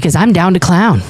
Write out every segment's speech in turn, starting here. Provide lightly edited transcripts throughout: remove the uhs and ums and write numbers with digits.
because I'm down to clown.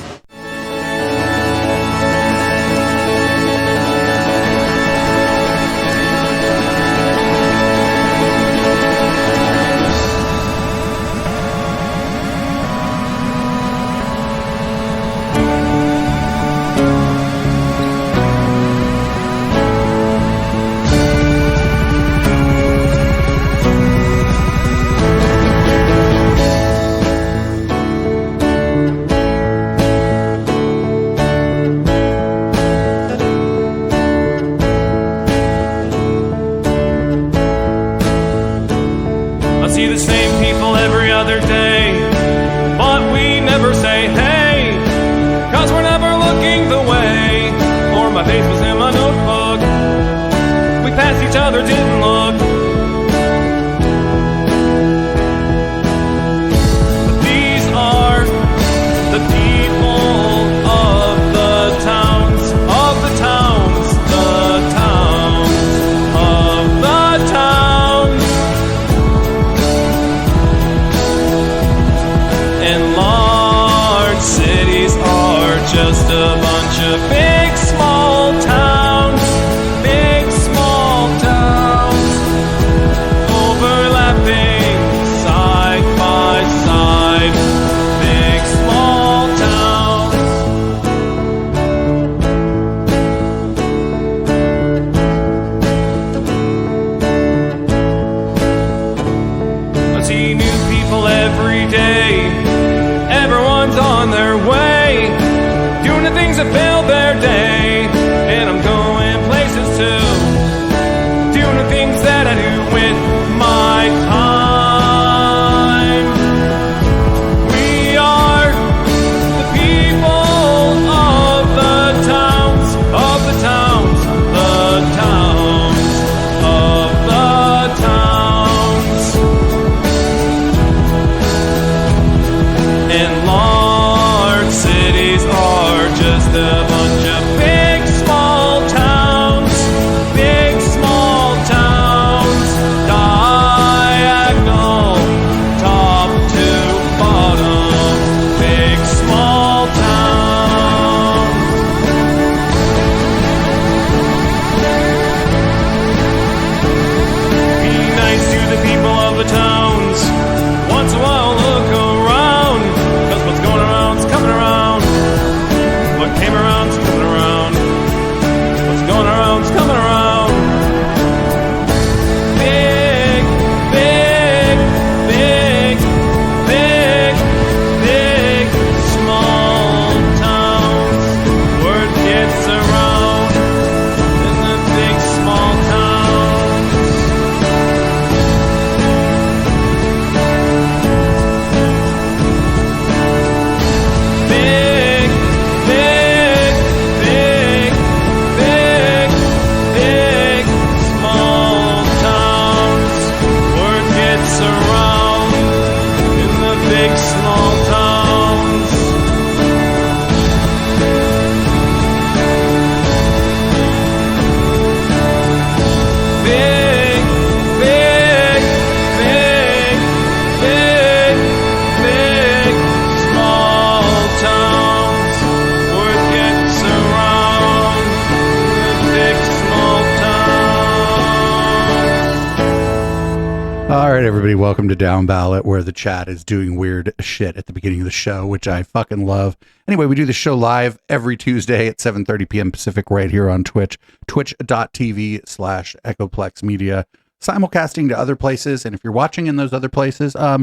Everybody, welcome to Downballot, where the chat is doing weird shit at the beginning of the show, which I fucking love. Anyway, we do the show live every Tuesday at 7:30 p.m. Pacific right here on Twitch, twitch.tv/Echoplex Media, simulcasting to other places. And if you're watching in those other places, I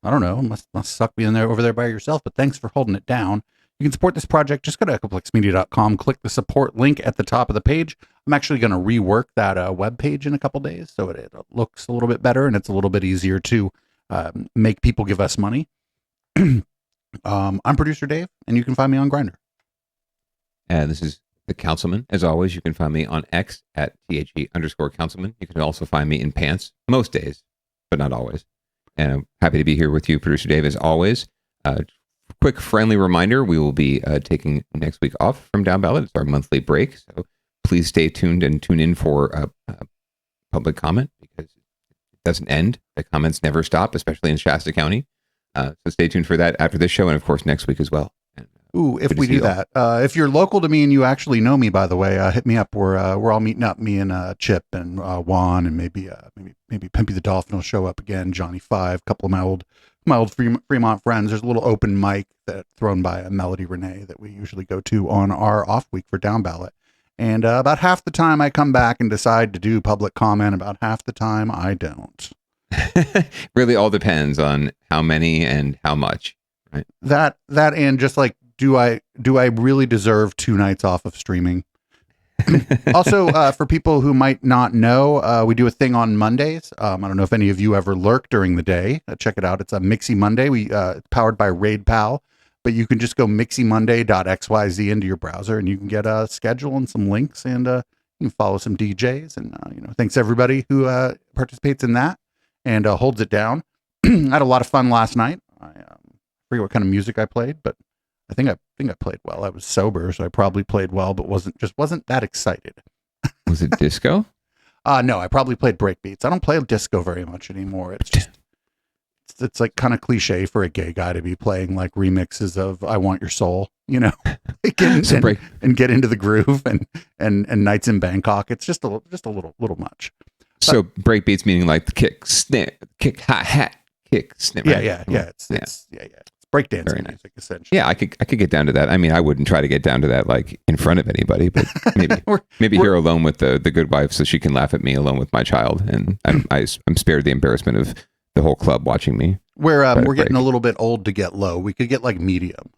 don't know, must suck being there over there by yourself, but thanks for holding it down. You can support this project. Just go to echoplexmedia.com, click the support link at the top of the page. I'm actually going to rework that web page in a couple days so it looks a little bit better and it's a little bit easier to make people give us money. I'm producer Dave, and you can find me on Grindr. And this is the Councilman. As always, you can find me on X at @THE_Councilman. You can also find me in pants most days, but not always. And I'm happy to be here with you, producer Dave, as always. Quick friendly reminder, we will be taking next week off from Downballot. It's our monthly break, so please stay tuned and tune in for public comment, because it doesn't end. The comments never stop, especially in Shasta County. So stay tuned for that after this show, and of course next week as well. And, Ooh, if we do that, if you're local to me and you actually know me, by the way, hit me up. We're all meeting up. Me and Chip and Juan and maybe Pimpy the Dolphin will show up again. Johnny Five, a couple of my old Fremont friends. There's a little open mic that thrown by Melody Renee that we usually go to on our off week for Downballot. And about half the time I come back and decide to do public comment. About half the time I don't. Really, all depends on how many and how much. Right. That and just like. Do I really deserve 2 nights off of streaming? Also, for people who might not know, we do a thing on Mondays. I don't know if any of you ever lurk during the day. Check it out. It's a Mixy Monday. It's powered by RaidPal, but you can just go mixymonday.xyz into your browser and you can get a schedule and some links and you can follow some DJs. And, thanks everybody who participates in that and holds it down. I had a lot of fun last night. I forget what kind of music I played, but I think I played well. I was sober, so I probably played well, but wasn't that excited. Was it disco? No, I probably played breakbeats. I don't play disco very much anymore. It's just it's like kind of cliche for a gay guy to be playing like remixes of "I Want Your Soul," and get into the groove and Nights in Bangkok. It's just a little much. So breakbeats meaning like the kick, snare, kick, hi-hat, kick, snare. Right? Yeah. It's breakdancing music, essentially. Yeah, I could get down to that. I mean, I wouldn't try to get down to that like in front of anybody, but maybe here alone with the good wife, so she can laugh at me alone with my child, and I'm spared the embarrassment of the whole club watching me. We're getting a little bit old to get low. We could get like medium.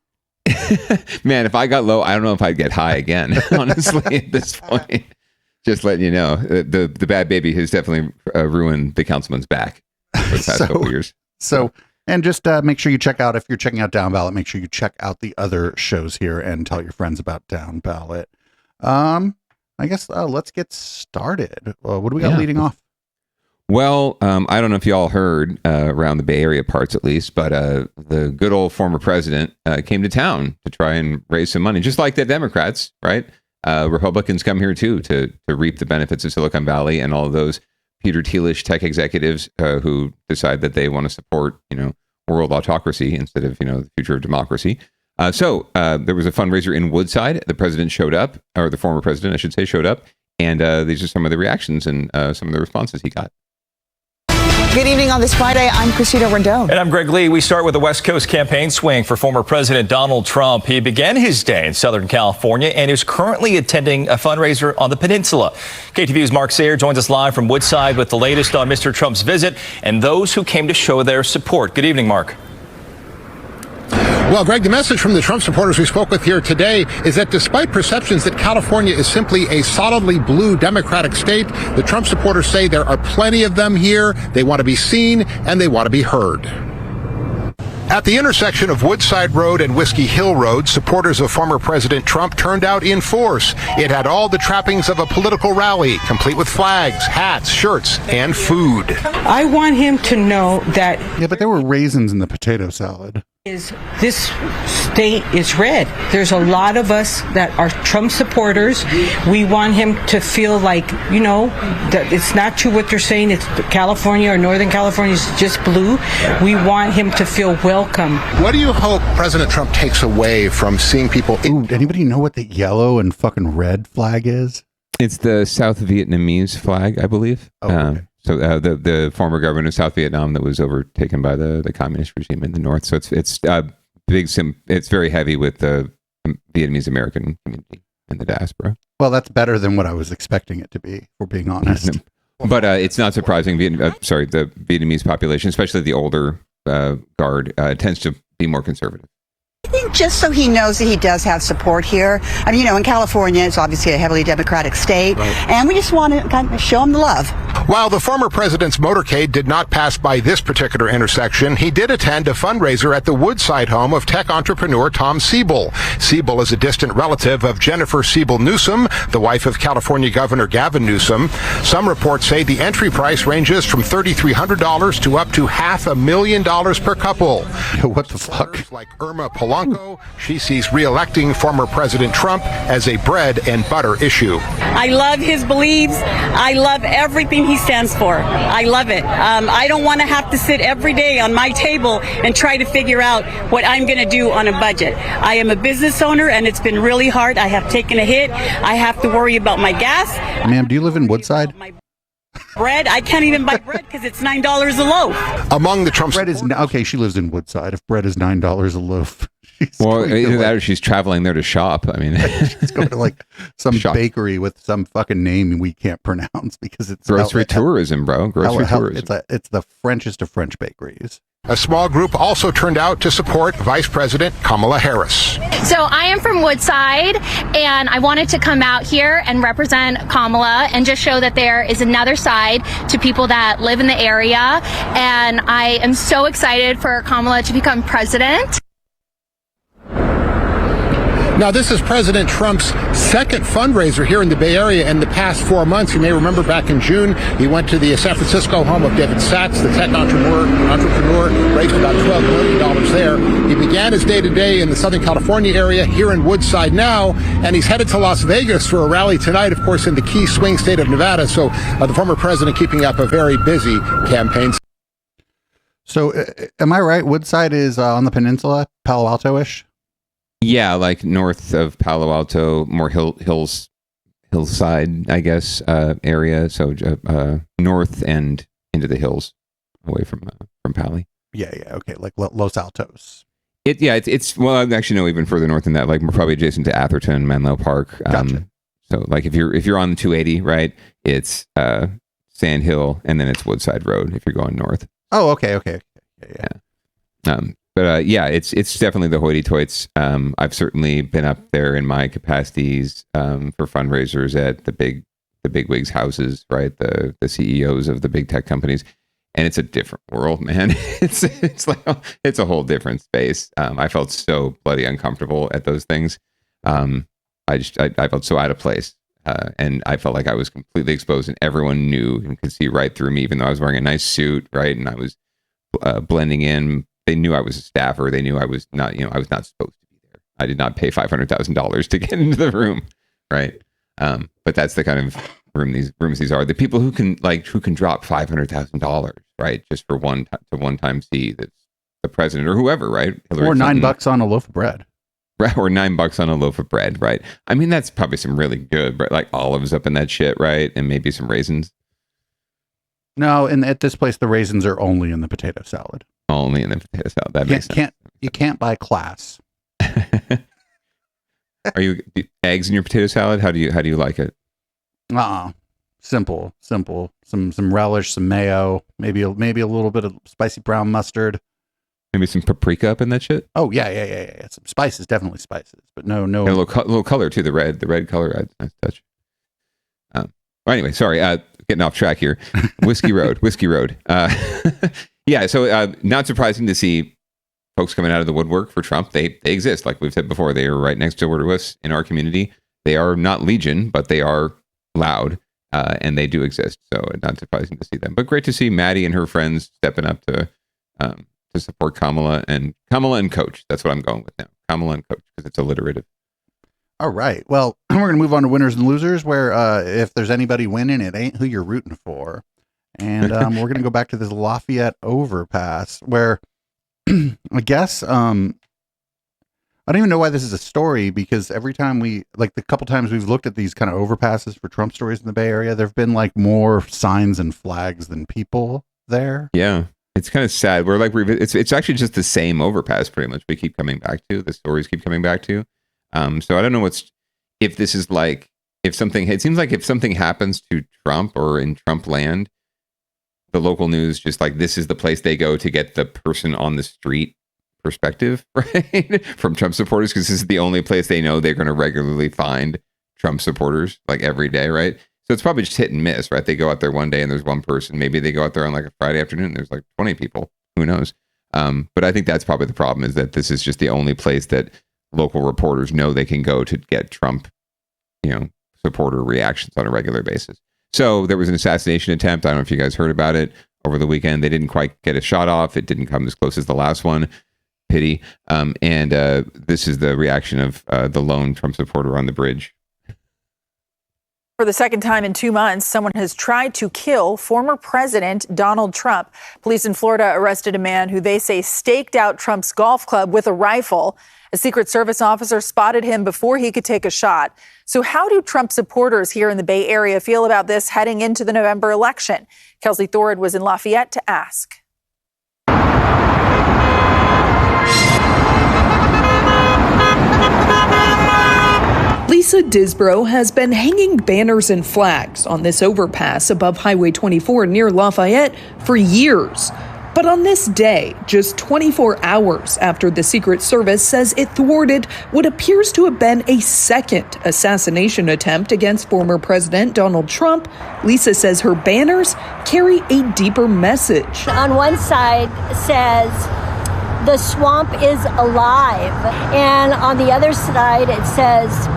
Man, if I got low, I don't know if I'd get high again. Honestly, at this point, just letting you know, the bad baby has definitely ruined the councilman's back for the past couple years. So. And just make sure you check out, if you're checking out Downballot, make sure you check out the other shows here and tell your friends about Downballot. I guess let's get started. What do we got leading off? Well, I don't know if you all heard around the Bay Area parts at least, but the good old former president came to town to try and raise some money, just like the Democrats, right? Republicans come here too to reap the benefits of Silicon Valley and all of those Peter Thielish tech executives who decide that they want to support, world autocracy instead of, the future of democracy. So there was a fundraiser in Woodside. The president showed up, or the former president, I should say, showed up. And these are some of the reactions and some of the responses he got. Good evening on this Friday. I'm Christina Rendon. And I'm Greg Lee. We start with the West Coast campaign swing for former President Donald Trump. He began his day in Southern California and is currently attending a fundraiser on the peninsula. KTVU's Mark Sayer joins us live from Woodside with the latest on Mr. Trump's visit and those who came to show their support. Good evening, Mark. Well, Greg, the message from the Trump supporters we spoke with here today is that despite perceptions that California is simply a solidly blue Democratic state, the Trump supporters say there are plenty of them here. They want to be seen and they want to be heard. At the intersection of Woodside Road and Whiskey Hill Road, supporters of former President Trump turned out in force. It had all the trappings of a political rally, complete with flags, hats, shirts, and food. I want him to know that... Yeah, but there were raisins in the potato salad. This state is red. There's a lot of us that are Trump supporters. We want him to feel like, that it's not true what they're saying. It's California or Northern California is just blue. We want him to feel welcome. What do you hope President Trump takes away from seeing people... Ooh, anybody know what the yellow and fucking red flag is? It's the South Vietnamese flag, I believe. Oh, okay. So the former government of South Vietnam that was overtaken by the communist regime in the north. So it's it's very heavy with the Vietnamese American community in the diaspora. Well, that's better than what I was expecting it to be, if we're being honest. But it's not surprising. The Vietnamese population, especially the older guard, tends to be more conservative. I think just so he knows that he does have support here. I mean, in California, it's obviously a heavily Democratic state, and we just want to kind of show him the love. While the former president's motorcade did not pass by this particular intersection, he did attend a fundraiser at the Woodside home of tech entrepreneur Tom Siebel. Siebel is a distant relative of Jennifer Siebel Newsom, the wife of California Governor Gavin Newsom. Some reports say the entry price ranges from $3,300 to up to $500,000 per couple. What the fuck? Like Irma Polanco She sees re-electing former President Trump as a bread and butter issue. I love his beliefs. I love everything he stands for. I love it. I don't want to have to sit every day on my table and try to figure out what I'm going to do on a budget. I am a business owner, and it's been really hard. I have taken a hit. I have to worry about my gas. Ma'am, do you live in Woodside? Bread. I can't even buy bread because it's $9 a loaf. Among the Trump Bread is okay. She lives in Woodside. If bread is $9 a loaf, Well, either that or she's traveling there to shop. I mean, she's going to like some Shop. bakery with some fucking name we can't pronounce because it's grocery tourism, bro. Grocery tourism. It's the Frenchest of French bakeries. A small group also turned out to support Vice President Kamala Harris. So I am from Woodside, and I wanted to come out here and represent Kamala and just show that there is another side to people that live in the area. And I am so excited for Kamala to become president. Now, this is President Trump's second fundraiser here in the Bay Area in the past 4 months. You may remember back in June, he went to the San Francisco home of David Sachs, the tech entrepreneur, raised about $12 million there. He began his day-to-day in the Southern California area, here in Woodside now, and he's headed to Las Vegas for a rally tonight, of course, in the key swing state of Nevada. So the former president keeping up a very busy campaign. So am I right? Woodside is on the peninsula, Palo Alto-ish? Yeah, like north of Palo Alto, more hillside, I guess, area. So north and into the hills, away from Pali. Yeah, okay, like Los Altos. It's well, actually no, even further north than that. Like we're probably adjacent to Atherton, Menlo Park. Gotcha. So like if you're on the 280, right, it's Sand Hill, and then it's Woodside Road if you're going north. Oh, okay. Yeah. But it's definitely the hoity-toits. I've certainly been up there in my capacities for fundraisers at the big wigs' houses, right? The CEOs of the big tech companies, and it's a different world, man. It's like it's a whole different space. I felt so bloody uncomfortable at those things. I felt so out of place, and I felt like I was completely exposed, and everyone knew and could see right through me, even though I was wearing a nice suit, right? And I was blending in. They knew I was a staffer. They knew I was not, I was not supposed to be there. I did not pay $500,000 to get into the room, right? But that's the kind of rooms these are. The people who can drop $500,000, right, just for one time see the president or whoever, right? Hillary Or Clinton. $9 on a loaf of bread. Right, or $9 on a loaf of bread, right? I mean, that's probably some really good bread, like olives up in that shit, right? And maybe some raisins. No, and at this place, the raisins are only in the potato salad. Only in the potato salad. That makes sense. You can't buy class. Are you eggs in your potato salad? How do you like it? Simple. Some relish, some mayo, maybe a little bit of spicy brown mustard. Maybe some paprika up in that shit. Oh yeah. Some spices, definitely spices, but no. And a little color too. The red color adds a nice touch. Well, anyway, sorry, getting off track here. Whiskey Road. Yeah, so not surprising to see folks coming out of the woodwork for Trump. They exist, like we've said before. They are right next door to us in our community. They are not legion, but they are loud, and they do exist. So not surprising to see them. But great to see Maddie and her friends stepping up to support Kamala and Coach. That's what I'm going with now. Kamala and Coach, because it's alliterative. All right. Well, we're going to move on to winners and losers, where if there's anybody winning, it ain't who you're rooting for. And we're going to go back to this Lafayette overpass where I guess I don't even know why this is a story, because every time the couple times we've looked at these kind of overpasses for Trump stories in the Bay Area, there've been like more signs and flags than people there. Yeah. It's kind of sad. It's actually just the same overpass pretty much we keep coming back to. The stories keep coming back to. So I don't know if this is like, it seems like if something happens to Trump or in Trump land, the local news just like, this is the place they go to get the person on the street perspective, right? From Trump supporters, because this is the only place they know they're going to regularly find Trump supporters like every day, right? So it's probably just hit and miss, right? They go out there one day and there's one person. Maybe they go out there on like a Friday afternoon and there's like 20 people. Who knows? But I think that's probably the problem, is that this is just the only place that local reporters know they can go to get Trump, supporter reactions on a regular basis. So there was an assassination attempt. I don't know if you guys heard about it over the weekend. They didn't quite get a shot off. It didn't come as close as the last one. pity. And this is the reaction of the lone Trump supporter on the bridge. For the second time in 2 months, someone has tried to kill former President Donald Trump. Police in Florida arrested a man who they say staked out Trump's golf club with a rifle. A Secret Service officer spotted him before he could take a shot. So how do Trump supporters here in the Bay Area feel about this heading into the November election? Kelsey Thorud was in Lafayette to ask. Lisa Disbrow has been hanging banners and flags on this overpass above Highway 24 near Lafayette for years. But on this day, just 24 hours after the Secret Service says it thwarted what appears to have been a second assassination attempt against former President Donald Trump, Lisa says her banners carry a deeper message. On one side says, "The swamp is alive," and on the other side it says,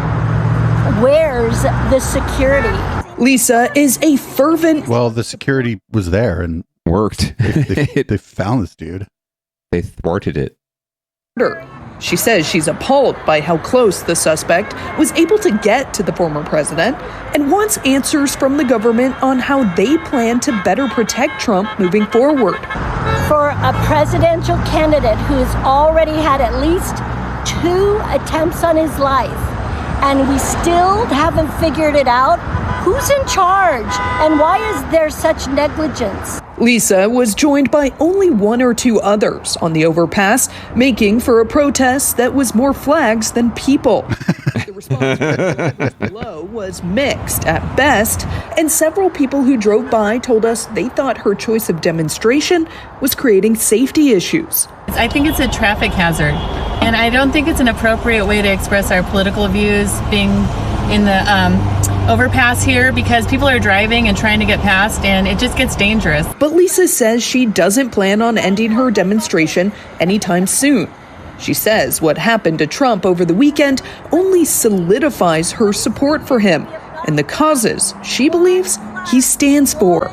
"Where's the security?" Lisa is a fervent... Well, the security was there and worked. They found this dude. They thwarted it. She says she's appalled by how close the suspect was able to get to the former president and wants answers from the government on how they plan to better protect Trump moving forward. For a presidential candidate who's already had at least 2 attempts on his life, and we still haven't figured it out, who's in charge and why is there such negligence? Lisa was joined by only 1 or 2 others on the overpass, making for a protest that was more flags than people. The response below was mixed at best, and several people who drove by told us they thought her choice of demonstration was creating safety issues. I think it's a traffic hazard, and I don't think it's an appropriate way to express our political views being in the overpass here, because people are driving and trying to get past, and it just gets dangerous. But Lisa says she doesn't plan on ending her demonstration anytime soon. She says what happened to Trump over the weekend only solidifies her support for him and the causes she believes he stands for.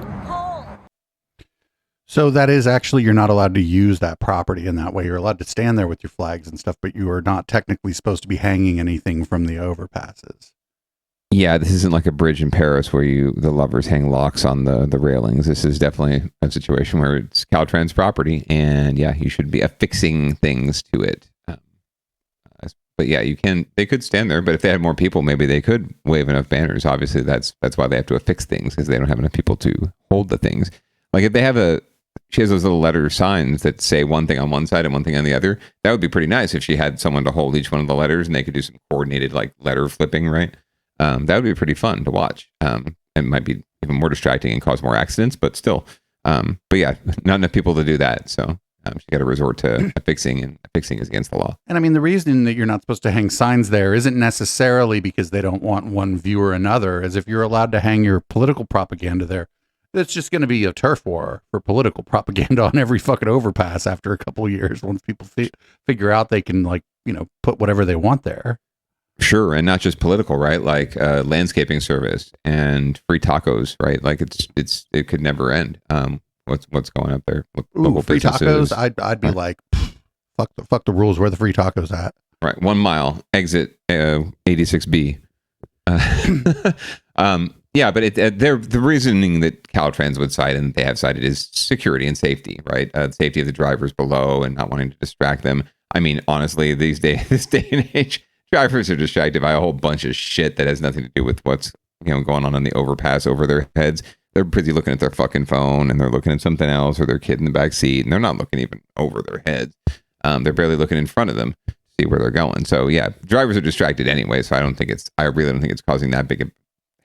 So that is actually, you're not allowed to use that property in that way. You're allowed to stand there with your flags and stuff, but you are not technically supposed to be hanging anything from the overpasses. Yeah, this isn't like a bridge in Paris where the lovers hang locks on the railings. This is definitely a situation where it's Caltrans property, and yeah, you should be affixing things to it. But yeah, they could stand there, but if they had more people, maybe they could wave enough banners. Obviously, that's why they have to affix things, because they don't have enough people to hold the things. Like if they have she has those little letter signs that say one thing on one side and one thing on the other. That would be pretty nice if she had someone to hold each one of the letters and they could do some coordinated like letter flipping, right? That would be pretty fun to watch. It might be even more distracting and cause more accidents, but still. But yeah, not enough people to do that. So she got to resort to affixing, and affixing is against the law. And I mean, the reason that you're not supposed to hang signs there isn't necessarily because they don't want one view or another, as if you're allowed to hang your political propaganda there. It's just going to be a turf war for political propaganda on every fucking overpass after a couple of years, once people figure out they can, like, put whatever they want there. Sure, and not just political, right? Like landscaping service and free tacos, right? Like it could never end. What's going up there? Ooh, free tacos. I'd be like, fuck the rules. Where are the free tacos at? Right, 1 mile exit 86B. Yeah, but the reasoning that Caltrans would cite and they have cited is security and safety, right? Safety of the drivers below and not wanting to distract them. I mean, honestly, this day and age, drivers are distracted by a whole bunch of shit that has nothing to do with what's going on the overpass over their heads. They're busy looking at their fucking phone, and they're looking at something else, or their kid in the back seat, and they're not looking even over their heads. They're barely looking in front of them to see where they're going. So yeah, drivers are distracted anyway. So I really don't think it's causing that big a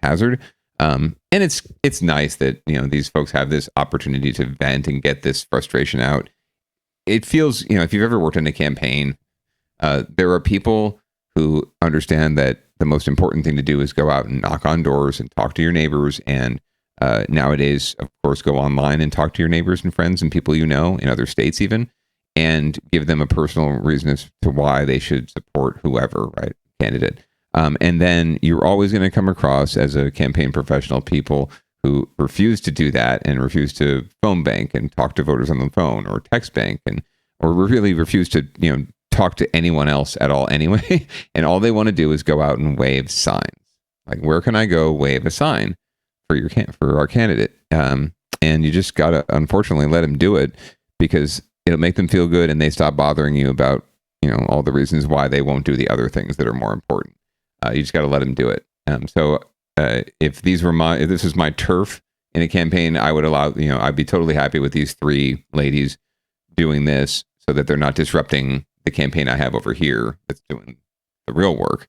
hazard. And it's nice that these folks have this opportunity to vent and get this frustration out. It feels, if you've ever worked in a campaign, there are people who understand that the most important thing to do is go out and knock on doors and talk to your neighbors. And nowadays, of course, go online and talk to your neighbors and friends and people in other states even, and give them a personal reason as to why they should support whoever, right, candidate. And then you're always going to come across, as a campaign professional, people who refuse to do that and refuse to phone bank and talk to voters on the phone, or text bank, or really refuse to, talk to anyone else at all anyway. And all they want to do is go out and wave signs. Like, where can I go wave a sign for our candidate? And you just got to, unfortunately, let them do it, because it'll make them feel good and they stop bothering you about, all the reasons why they won't do the other things that are more important. You just got to let them do it. If this was my turf in a campaign, I would allow, I'd be totally happy with these three ladies doing this so that they're not disrupting the campaign I have over here that's doing the real work.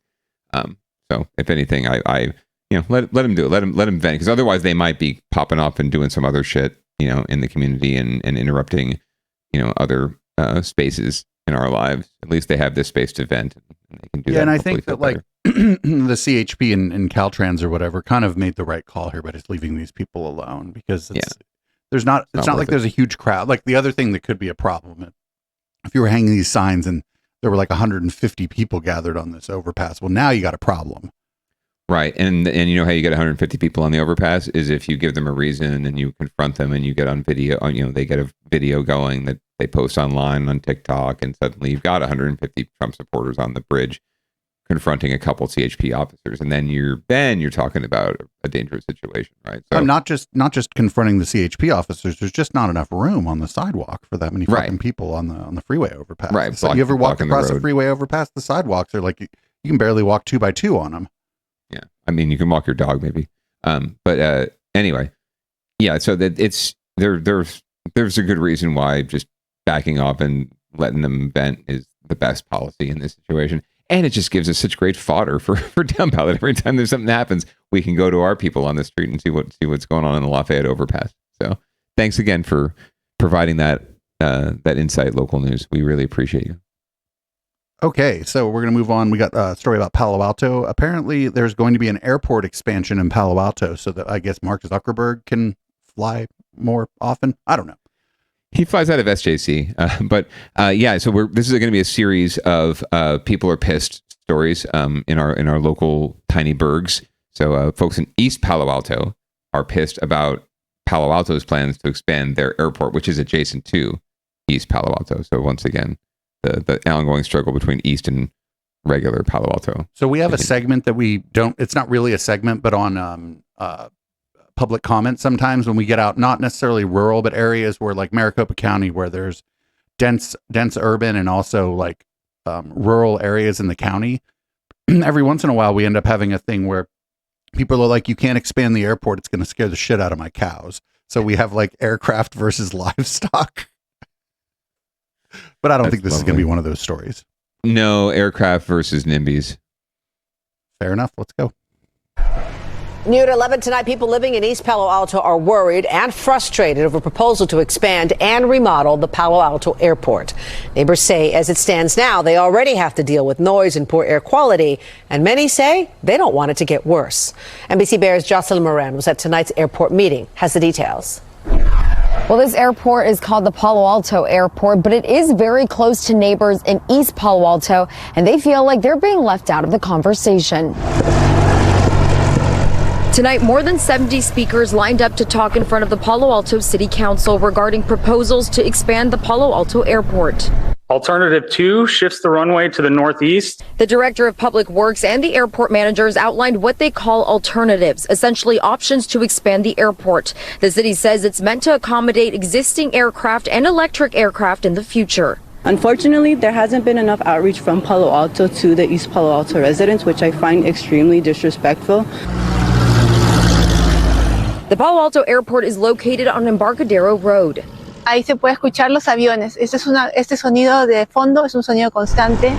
So if anything, I let them do it. Let them vent, because otherwise they might be popping off and doing some other shit, in the community and interrupting, other spaces in our lives. At least they have this space to vent. And they can do that. And I think that the CHP and Caltrans or whatever kind of made the right call here by just leaving these people alone, because it's not like there's a huge crowd. Like, the other thing that could be a problem, if you were hanging these signs and there were like 150 people gathered on this overpass, well, now you got a problem. Right. And you know how you get 150 people on the overpass is if you give them a reason and you confront them and you get on video, they get a video going that they post online on TikTok, and suddenly you've got 150 Trump supporters on the bridge confronting a couple CHP officers. And then you're talking about a dangerous situation, right? So not just confronting the CHP officers. There's just not enough room on the sidewalk for that many fucking people on the freeway overpass. Right. So you ever walk across the freeway overpass? The sidewalks are like, you can barely walk 2 by 2 on them. Yeah. I mean, you can walk your dog maybe. But anyway, yeah. So that there's a good reason why just backing off and letting them vent is the best policy in this situation. And it just gives us such great fodder for Downballot. Every time there's something that happens, we can go to our people on the street and see what's going on in the Lafayette overpass. So thanks again for providing that insight, local news. We really appreciate you. Okay, so we're going to move on. We got a story about Palo Alto. Apparently, there's going to be an airport expansion in Palo Alto so that I guess Mark Zuckerberg can fly more often. I don't know. He flies out of SJC, So this is going to be a series of people are pissed stories in our local tiny burgs. So folks in East Palo Alto are pissed about Palo Alto's plans to expand their airport, which is adjacent to East Palo Alto. So once again, the ongoing struggle between East and regular Palo Alto. So we have a segment that we don't. It's not really a segment, but on public comment sometimes when we get out, not necessarily rural, but areas where like Maricopa County, where there's dense urban and also like rural areas in the county. Every once in a while, we end up having a thing where people are like, you can't expand the airport. It's going to scare the shit out of my cows. So we have like aircraft versus livestock. But I don't think this is going to be one of those stories. No, aircraft versus NIMBYs. Fair enough. Let's go. New at 11 tonight, people living in East Palo Alto are worried and frustrated over a proposal to expand and remodel the Palo Alto airport. Neighbors say as it stands now, they already have to deal with noise and poor air quality, and many say they don't want it to get worse. NBC Bears' Jocelyn Moran was at tonight's airport meeting, has the details. Well, this airport is called the Palo Alto Airport, but it is very close to neighbors in East Palo Alto, and they feel like they're being left out of the conversation. Tonight, more than 70 speakers lined up to talk in front of the Palo Alto City Council regarding proposals to expand the Palo Alto Airport. Alternative 2 shifts the runway to the northeast. The director of public works and the airport managers outlined what they call alternatives, essentially options to expand the airport. The city says it's meant to accommodate existing aircraft and electric aircraft in the future. Unfortunately, there hasn't been enough outreach from Palo Alto to the East Palo Alto residents, which I find extremely disrespectful. The Palo Alto Airport is located on Embarcadero Road. Ahí se puede escuchar los aviones. Este sonido de fondo es un sonido constante.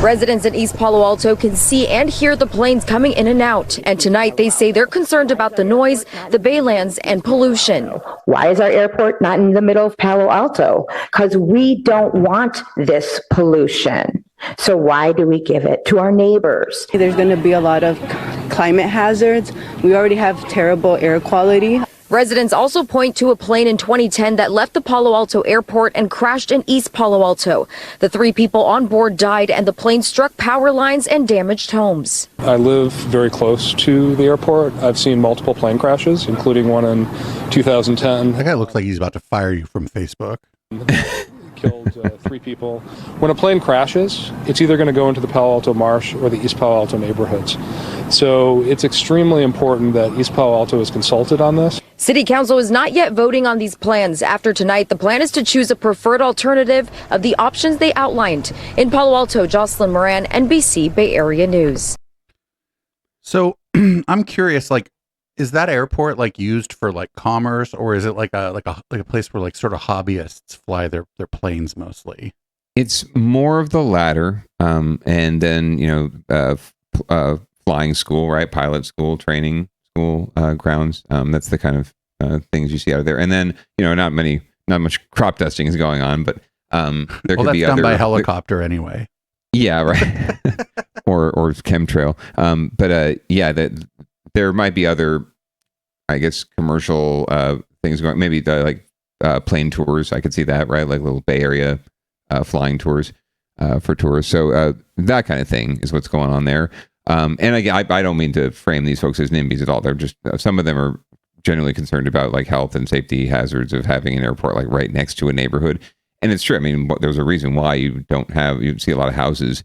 Residents in East Palo Alto can see and hear the planes coming in and out. And tonight they say they're concerned about the noise, the baylands, and pollution. Why is our airport not in the middle of Palo Alto? Because we don't want this pollution. So why do we give it to our neighbors? There's going to be a lot of climate hazards. We already have terrible air quality. Residents also point to a plane in 2010 that left the Palo Alto airport and crashed in East Palo Alto. The 3 people on board died and the plane struck power lines and damaged homes. I live very close to the airport. I've seen multiple plane crashes, including one in 2010. That guy looks like he's about to fire you from Facebook. Killed 3 people. When a plane crashes, it's either going to go into the Palo Alto Marsh or the East Palo Alto neighborhoods. So it's extremely important that East Palo Alto is consulted on this. City Council is not yet voting on these plans. After tonight, the plan is to choose a preferred alternative of the options they outlined. In Palo Alto, Jocelyn Moran, NBC Bay Area News. So I'm curious, like, is that airport like used for like commerce, or is it like a place where like sort of hobbyists fly their planes mostly? It's more of the latter, and then flying school, right? Pilot school, training school grounds. That's the kind of things you see out of there. And then not much crop dusting is going on, but there could be done other by helicopter anyway. Yeah, right. or chemtrail. There might be other, I guess, commercial things going. Maybe plane tours. I could see that, right? Like little Bay Area flying tours for tourists. So that kind of thing is what's going on there. And again, I don't mean to frame these folks as NIMBYs at all. They're just some of them are generally concerned about like health and safety hazards of having an airport like right next to a neighborhood. And it's true. I mean, there's a reason why you see a lot of houses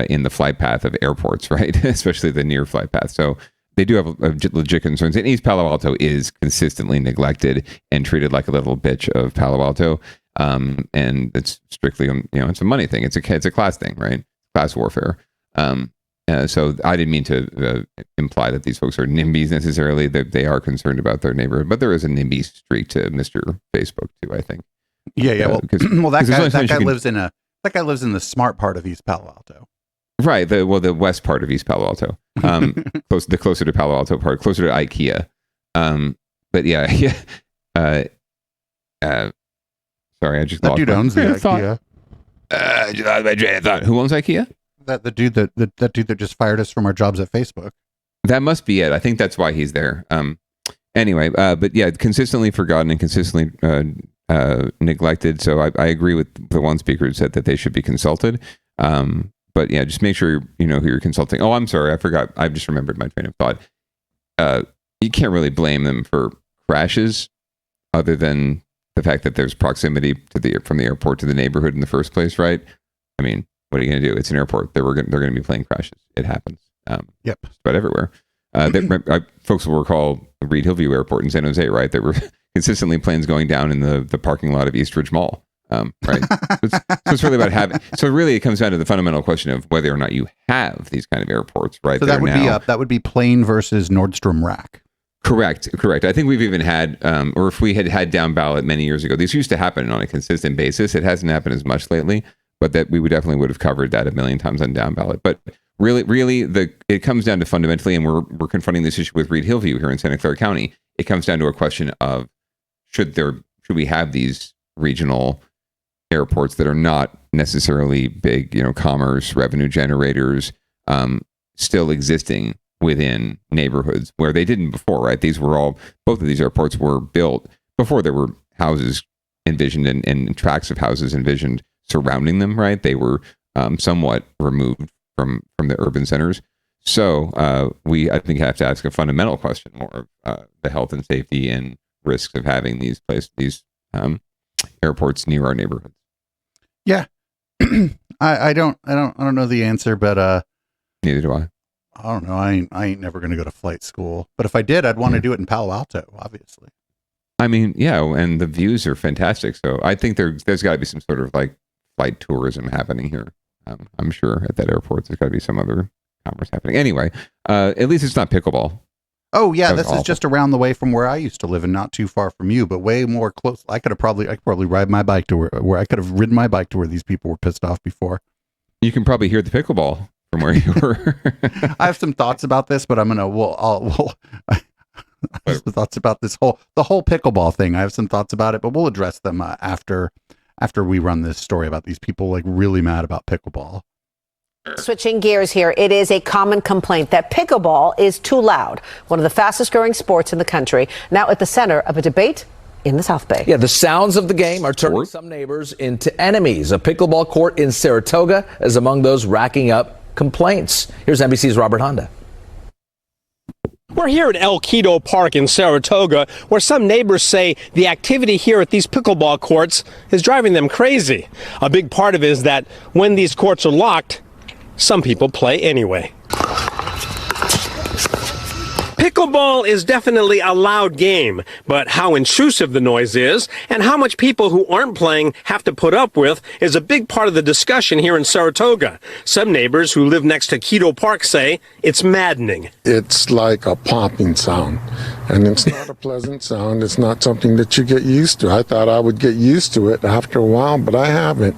in the flight path of airports, right? Especially the near flight path. So they do have legit concerns. And East Palo Alto is consistently neglected and treated like a little bitch of Palo Alto. And it's strictly, it's a money thing. It's a class thing, right? Class warfare. So I didn't mean to imply that these folks are NIMBYs necessarily. They are concerned about their neighborhood, but there is a NIMBY streak to Mr. Facebook too, I think. Yeah. Well, that guy lives in the smart part of East Palo Alto. Right. The west part of East Palo Alto. The closer to Palo Alto part, closer to IKEA. But yeah. Sorry, I just that dude owns the IKEA. My train of thought. Who owns IKEA? That dude that just fired us from our jobs at Facebook. That must be it. I think that's why he's there. Anyway, but yeah, consistently forgotten and consistently neglected. So I agree with the one speaker who said that they should be consulted. But yeah, just make sure you know who you're consulting. Oh, I'm sorry, I forgot. I've just remembered my train of thought. You can't really blame them for crashes, other than the fact that there's proximity from the airport to the neighborhood in the first place, right? I mean, what are you going to do? It's an airport. They're going to be plane crashes. It happens. Yep. But everywhere. Folks will recall the Reed Hillview Airport in San Jose, right? There were consistently planes going down in the parking lot of Eastridge Mall, right? So it's really about having. So really, it comes down to the fundamental question of whether or not you have these kind of airports, right? So that would be plane versus Nordstrom Rack. Correct. I think we've even had, or if we had down ballot many years ago, these used to happen on a consistent basis. It hasn't happened as much lately, but that we definitely would have covered that a million times on down ballot. But really, it comes down to fundamentally, and we're confronting this issue with Reed Hillview here in Santa Clara County. It comes down to a question of should we have these regional airports that are not necessarily big, commerce revenue generators, still existing within neighborhoods where they didn't before, right? Both of these airports were built before there were houses envisioned and tracts of houses envisioned surrounding them, right? They were somewhat removed from the urban centers. So I think have to ask a fundamental question more of the health and safety and risks of having these airports near our neighborhoods. Yeah. I don't know the answer, but neither do I. I don't know. I ain't never going to go to flight school, but if I did, I'd want to do it in Palo Alto, obviously. I mean, yeah, and the views are fantastic. So I think there's got to be some sort of like flight tourism happening here. I'm sure at that airport, there's got to be some other commerce happening. Anyway, at least it's not Pickeball. Oh yeah, this is just around the way from where I used to live and not too far from you, but way more close. I could probably ride my bike to where I could have ridden my bike to where these people were pissed off before. You can probably hear the Pickeball from where you were. I have some thoughts about this, but I have some thoughts about the whole Pickeball thing. I have some thoughts about it, but we'll address them after we run this story about these people like really mad about Pickeball. Switching gears here, it is a common complaint that pickleball is too loud. One of the fastest growing sports in the country, now at the center of a debate in the South Bay. Yeah, the sounds of the game are turning some neighbors into enemies. A pickleball court in Saratoga is among those racking up complaints. Here's NBC's Robert Honda. We're here at El Quito Park in Saratoga, where some neighbors say the activity here at these pickleball courts is driving them crazy. A big part of it is that when these courts are locked, some people play anyway. Pickleball is definitely a loud game, but how intrusive the noise is and how much people who aren't playing have to put up with is a big part of the discussion here in Saratoga. Some neighbors who live next to Quito Park say it's maddening. It's like a popping sound, and it's not a pleasant sound. It's not something that you get used to. I thought I would get used to it after a while, but I haven't,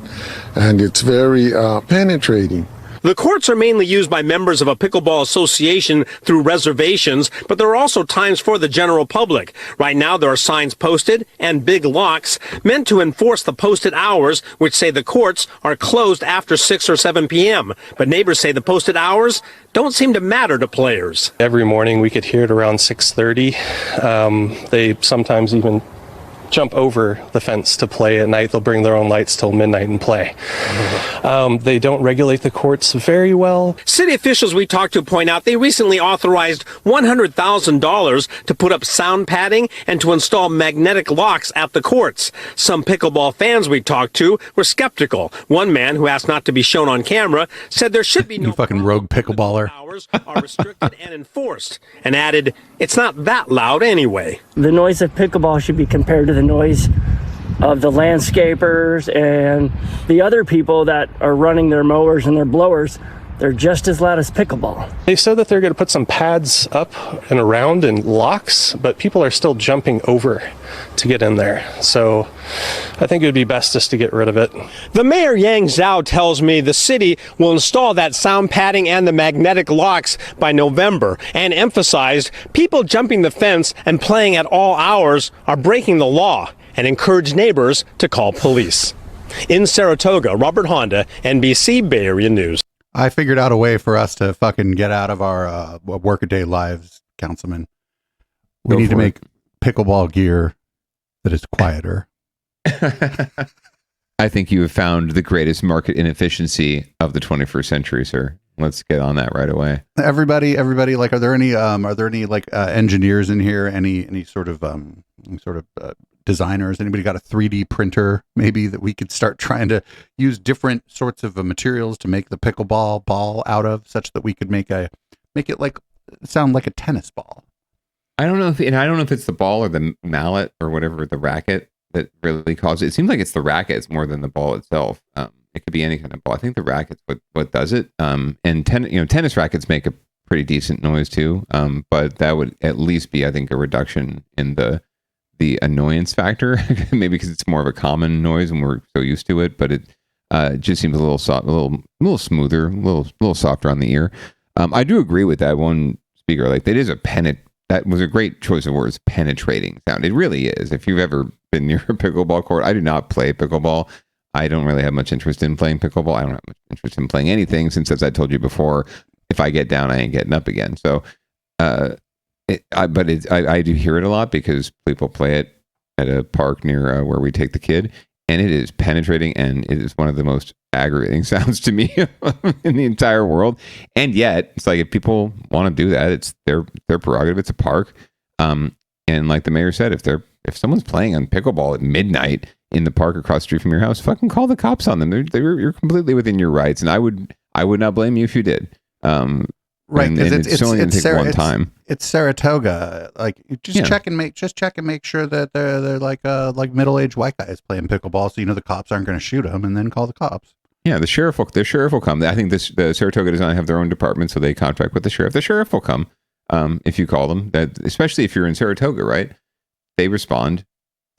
and it's very penetrating. The courts are mainly used by members of a pickleball association through reservations, but there are also times for the general public. Right now, there are signs posted and big locks meant to enforce the posted hours, which say the courts are closed after 6 or 7 p.m. But neighbors say the posted hours don't seem to matter to players. Every morning we could hear it around 6:30. They sometimes even jump over the fence to play at night. They'll bring their own lights till midnight and play. They don't regulate the courts very well. City officials we talked to point out they recently authorized $100,000 to put up sound padding and to install magnetic locks at the courts. Some pickleball fans we talked to were skeptical. One man, who asked not to be shown on camera, said there should be no fucking rogue pickleballer. Hours are restricted and enforced, and added, it's not that loud anyway. The noise of pickleball should be compared to the noise of the landscapers and the other people that are running their mowers and their blowers. They're just as loud as pickleball. They said that they're going to put some pads up and around and locks, but people are still jumping over to get in there. So I think it would be best just to get rid of it. The mayor, Yang Zhao, tells me the city will install that sound padding and the magnetic locks by November, and emphasized people jumping the fence and playing at all hours are breaking the law, and encouraged neighbors to call police. In Saratoga, Robert Honda, NBC Bay Area News. I figured out a way for us to fucking get out of our workaday lives, Councilman. We need to make pickleball gear that is quieter. I think you have found the greatest market inefficiency of the 21st century, sir. Let's get on that right away. Everybody, like, are there any engineers in here? Any sort of designers? Anybody got a 3D printer maybe that we could start trying to use different sorts of materials to make the pickleball ball out of, such that we could make it like sound like a tennis ball? I don't know if it's the ball or the mallet or whatever, the racket that really causes it. It seems like it's the racket. It's more than the ball itself. It could be any kind of ball. I think the racket's what does it. And tennis rackets make a pretty decent noise too. But that would at least be, I think, a reduction in the annoyance factor. Maybe because it's more of a common noise and we're so used to it. But it just seems a little soft, a little smoother, a little softer on the ear. I do agree with that one speaker. Like, that is that was a great choice of words, penetrating sound. It really is. If you've ever been near a pickleball court, I do not play pickleball. I don't really have much interest in playing pickleball. I don't have much interest in playing anything since, as I told you before, if I get down, I ain't getting up again. So, I do hear it a lot because people play it at a park near where we take the kid, and it is penetrating, and it is one of the most aggravating sounds to me in the entire world. And yet, it's like, if people want to do that, it's their prerogative. It's a park, and like the mayor said, if someone's playing on pickleball at midnight in the park across the street from your house, fucking call the cops on them. You're completely within your rights, and I would not blame you if you did. Right, because it's only going to take one time. It's Saratoga. Like, check and make sure that they're like middle-aged white guys playing pickleball, so the cops aren't going to shoot them, and then call the cops. Yeah, the sheriff will come. I think the Saratoga does not have their own department, so they contract with the sheriff. The sheriff will come if you call them. That, especially if you're in Saratoga, right? They respond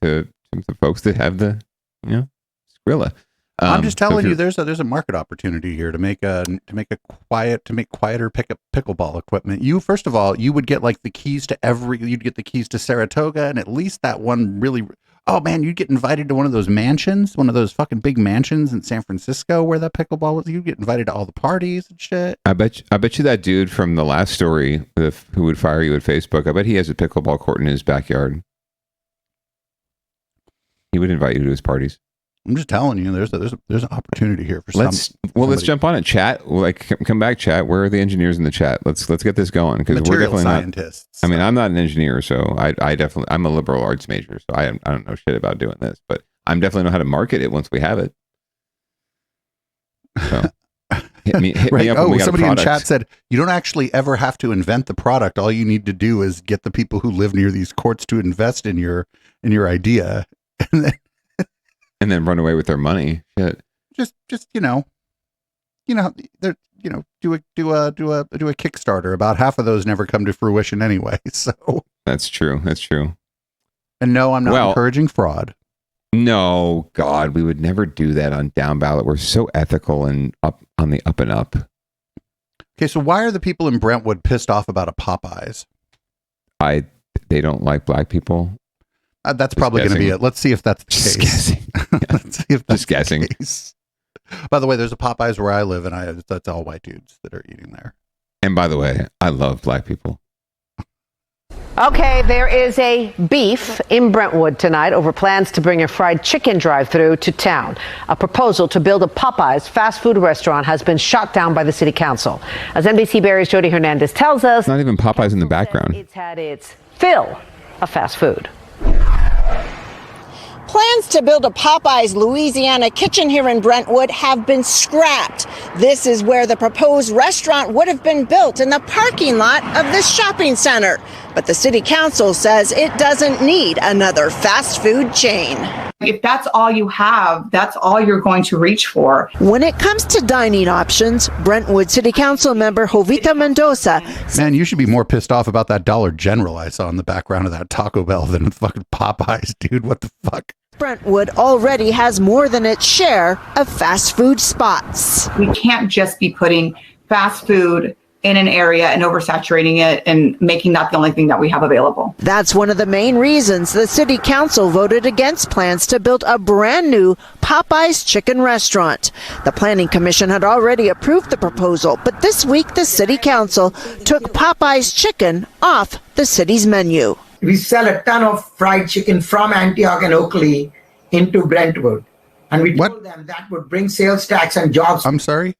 to the folks that have the Skrilla. I'm just telling you, there's a market opportunity here to make quieter pickleball equipment. First of all, you would get like the keys to you'd get the keys to Saratoga, and at least that one really. Oh man, you'd get invited to one of those mansions, one of those fucking big mansions in San Francisco where that pickleball was. You'd get invited to all the parties and shit. I bet you that dude from the last story, who would fire you at Facebook, I bet he has a pickleball court in his backyard. He would invite you to his parties. I'm just telling you, there's an opportunity here for let's jump on it, chat. Like, come back, chat. Where are the engineers in the chat? Let's get this going, because we're definitely scientists. not. I mean, I'm not an engineer, so I'm a liberal arts major, so I don't know shit about doing this, but I'm definitely know how to market it once we have it. So hit me up. When we got somebody a in product. chat said you don't actually ever have to invent the product. All you need to do is get the people who live near these courts to invest in your idea, and then run away with their money. Shit. Just do a Kickstarter. About half of those never come to fruition anyway. So that's true. And no, I'm not encouraging fraud. No, God, we would never do that on Downballot. We're so ethical and up on the up and up. Okay, so why are the people in Brentwood pissed off about a Popeyes? They don't like black people. That's probably going to be it. Let's see if that's the case. Guessing. Let's see if that's guessing. the case. By the way, there's a Popeyes where I live, and that's all white dudes that are eating there. And by the way, I love black people. Okay, there is a beef in Brentwood tonight over plans to bring a fried chicken drive-thru to town. A proposal to build a Popeyes fast food restaurant has been shot down by the city council. As NBC Barry's Jody Hernandez tells us, not even Popeyes in the background. It's had its fill of fast food. Plans to build a Popeyes Louisiana kitchen here in Brentwood have been scrapped. This is where the proposed restaurant would have been built, in the parking lot of this shopping center. But the city council says it doesn't need another fast food chain. If that's all you have, that's all you're going to reach for. When it comes to dining options, Brentwood City Council member Jovita Mendoza. Man, you should be more pissed off about that Dollar General I saw in the background of that Taco Bell than fucking Popeyes, dude. What the fuck? Brentwood already has more than its share of fast food spots. We can't just be putting fast food in an area and oversaturating it and making that the only thing that we have available. That's one of the main reasons the city council voted against plans to build a brand new Popeyes chicken restaurant. The planning commission had already approved the proposal, but this week the city council took Popeyes chicken off the city's menu. We sell a ton of fried chicken from Antioch and Oakley into Brentwood. And we told them that would bring sales tax and jobs. I'm sorry?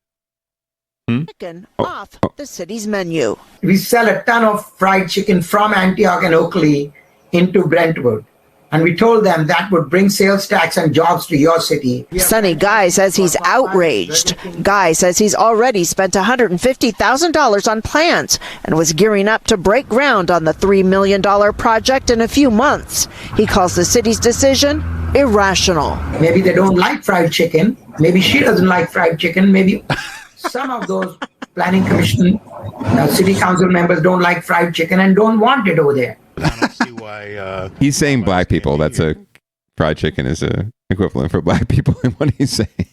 Chicken off the city's menu. We sell a ton of fried chicken from Antioch and Oakley into Brentwood. And we told them that would bring sales tax and jobs to your city. Sonny Guy says he's outraged. Guy says he's already spent $150,000 on plans and was gearing up to break ground on the $3 million project in a few months. He calls the city's decision irrational. Maybe they don't like fried chicken. Maybe she doesn't like fried chicken. Maybe some of those planning commission, city council members don't like fried chicken and don't want it over there. I don't see why. He's saying black people. That's a fried chicken is a equivalent for black people in what he's saying.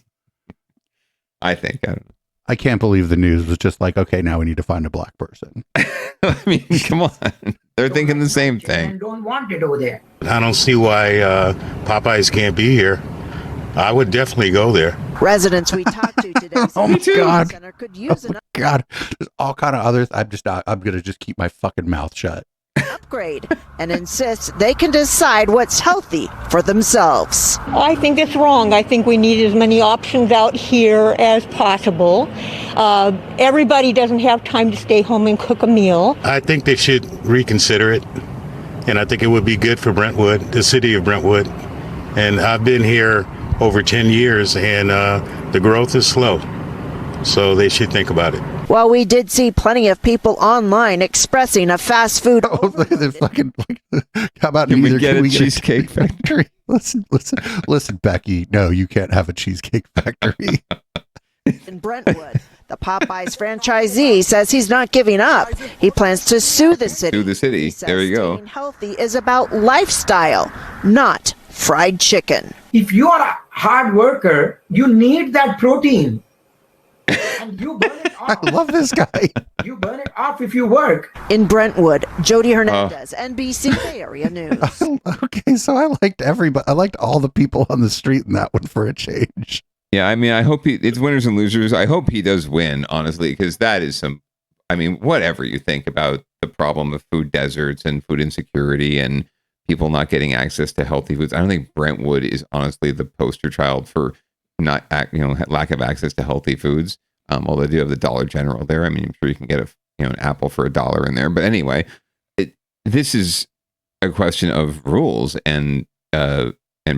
I think. I don't know. I can't believe the news was just like, okay, now we need to find a black person. I mean, come on. They're thinking the same thing. And don't want it over there. I don't see why Popeyes can't be here. I would definitely go there. Residents we talked to today Oh my God. center could use an God, there's all kind of others. I'm going to just keep my fucking mouth shut. upgrade and insists they can decide what's healthy for themselves. I think it's wrong. I think we need as many options out here as possible. Everybody doesn't have time to stay home and cook a meal. I think they should reconsider it. And I think it would be good for Brentwood, the city of Brentwood. And I've been here over 10 years and the growth is slow. So they should think about it. Well, we did see plenty of people online expressing a fast food. How about Can we neither get can a we Cheesecake Factory? Listen, Becky. No, you can't have a Cheesecake Factory. In Brentwood, the Popeyes franchisee says he's not giving up. He plans to sue the city. Sue the city. There you go. Staying healthy is about lifestyle, not fried chicken. If you are a hard worker, you need that protein. And you burn it off. I love this guy. You burn it off if you work. In Brentwood, Jody Hernandez, NBC Bay Area News. Okay, so I liked everybody. I liked all the people on the street in that one for a change. Yeah, I mean, I hope it's winners and losers. I hope he does win, honestly, because that is whatever you think about the problem of food deserts and food insecurity and people not getting access to healthy foods. I don't think Brentwood is honestly the poster child for lack of access to healthy foods. Although they do have the Dollar General there. I mean, I'm sure you can get an apple for $1 in there. But anyway, this is a question of rules and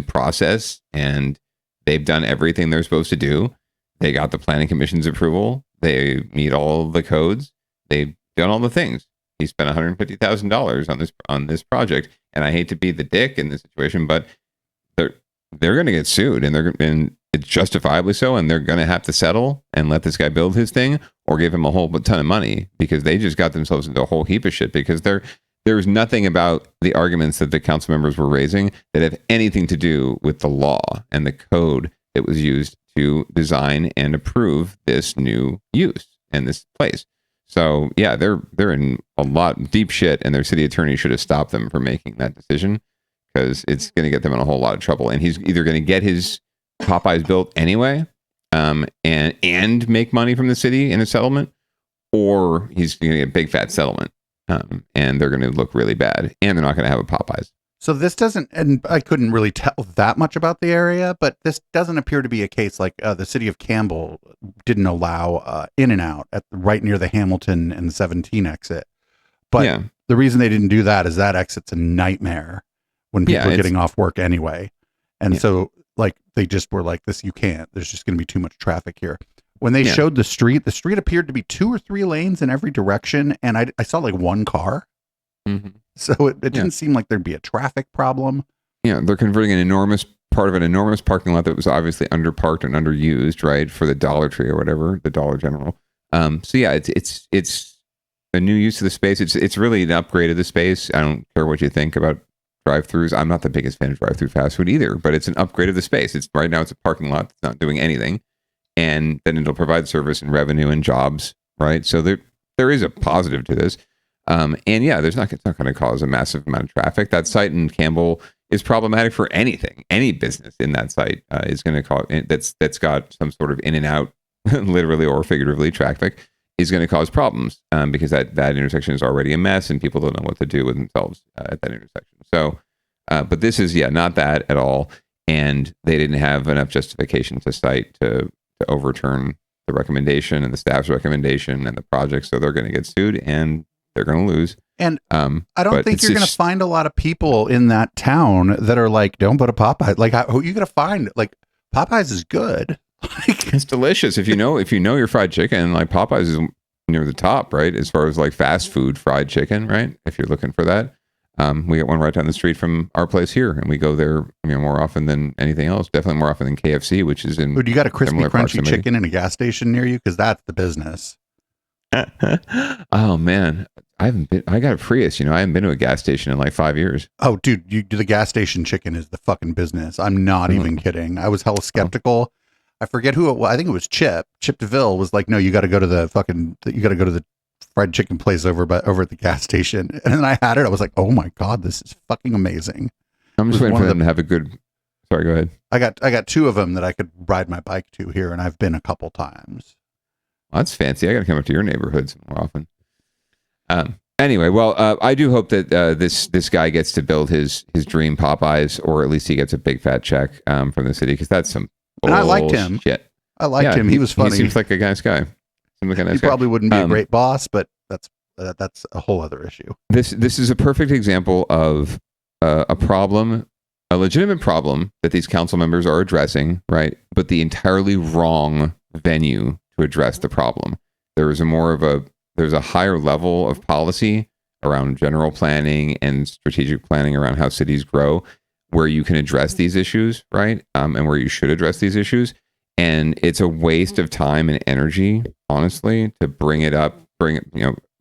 process, and they've done everything they're supposed to do. They got the planning commission's approval. They meet all the codes. They've done all the things. He spent $150,000 on this project, and I hate to be the dick in this situation, but they're going to get sued, and it's justifiably so, and they're going to have to settle and let this guy build his thing, or give him a whole ton of money, because they just got themselves into a whole heap of shit, because there's nothing about the arguments that the council members were raising that have anything to do with the law and the code that was used to design and approve this new use and this place. So yeah, they're in a lot deep shit, and their city attorney should have stopped them from making that decision, because it's going to get them in a whole lot of trouble. And he's either going to get his Popeyes built anyway, and make money from the city in a settlement, or he's going to get a big fat settlement, and they're going to look really bad, and they're not going to have a Popeyes. So this doesn't, and I couldn't really tell that much about the area, but this doesn't appear to be a case like the city of Campbell didn't allow In-N-Out right near the Hamilton and the 17 exit. But the reason they didn't do that is that exit's a nightmare when people are getting off work anyway. And so like they just were like, this, you can't, there's just going to be too much traffic here. When they showed the street appeared to be 2 or 3 lanes in every direction. And I saw like one car. Mm-hmm. So it didn't seem like there'd be a traffic problem. Yeah, they're converting an enormous part of an enormous parking lot that was obviously underparked and underused, right, for the Dollar Tree or whatever, the Dollar General. So yeah, it's a new use of the space. It's really an upgrade of the space. I don't care what you think about drive-throughs. I'm not the biggest fan of drive-through fast food either, but it's an upgrade of the space. It's right now it's a parking lot that's not doing anything, and then it'll provide service and revenue and jobs, right? So there is a positive to this. And yeah, it's not going to cause a massive amount of traffic. That site in Campbell is problematic for anything. Any business in that site is going to cause that's got some sort of in and out, literally or figuratively, traffic is going to cause problems because that intersection is already a mess and people don't know what to do with themselves at that intersection. So, but this is not that at all, and they didn't have enough justification to cite to overturn the recommendation and the staff's recommendation and the project. So they're going to get sued and they're going to lose. And I don't think you're going to find a lot of people in that town that are like, don't put a Popeye. Like, who are you going to find? Like, Popeyes is good. It's delicious. If you know your fried chicken, like Popeyes is near the top, right? As far as like fast food fried chicken, right? If you're looking for that, we got one right down the street from our place here, and we go there more often than anything else. Definitely more often than KFC, which is in. Would you got a crispy, crunchy chicken in a gas station near you? Because that's the business. Oh man, I got a Prius. I haven't been to a gas station in like 5 years. Oh, dude, the gas station chicken is the fucking business. I'm not even kidding. I was hella skeptical. I forget who it was. I think it was Chip. Chip DeVille was like, no, you got to go to the fried chicken place over at the gas station. And then I had it. I was like, oh my God, this is fucking amazing. I'm just waiting for them to have a good. Sorry, go ahead. I got 2 of them that I could ride my bike to here, and I've been a couple times. Well, that's fancy. I got to come up to your neighborhoods more often. Anyway, well, I do hope that this guy gets to build his dream Popeyes, or at least he gets a big fat check from the city, because that's some. And I liked him. Shit. I liked him. He was funny. He seems like a nice guy. He probably wouldn't be a great boss, but that's a whole other issue. This is a perfect example of a problem, a legitimate problem that these council members are addressing, right? But the entirely wrong venue to address the problem. There's a higher level of policy around general planning and strategic planning around how cities grow, where you can address these issues, right? And where you should address these issues. And it's a waste of time and energy, honestly, to bring it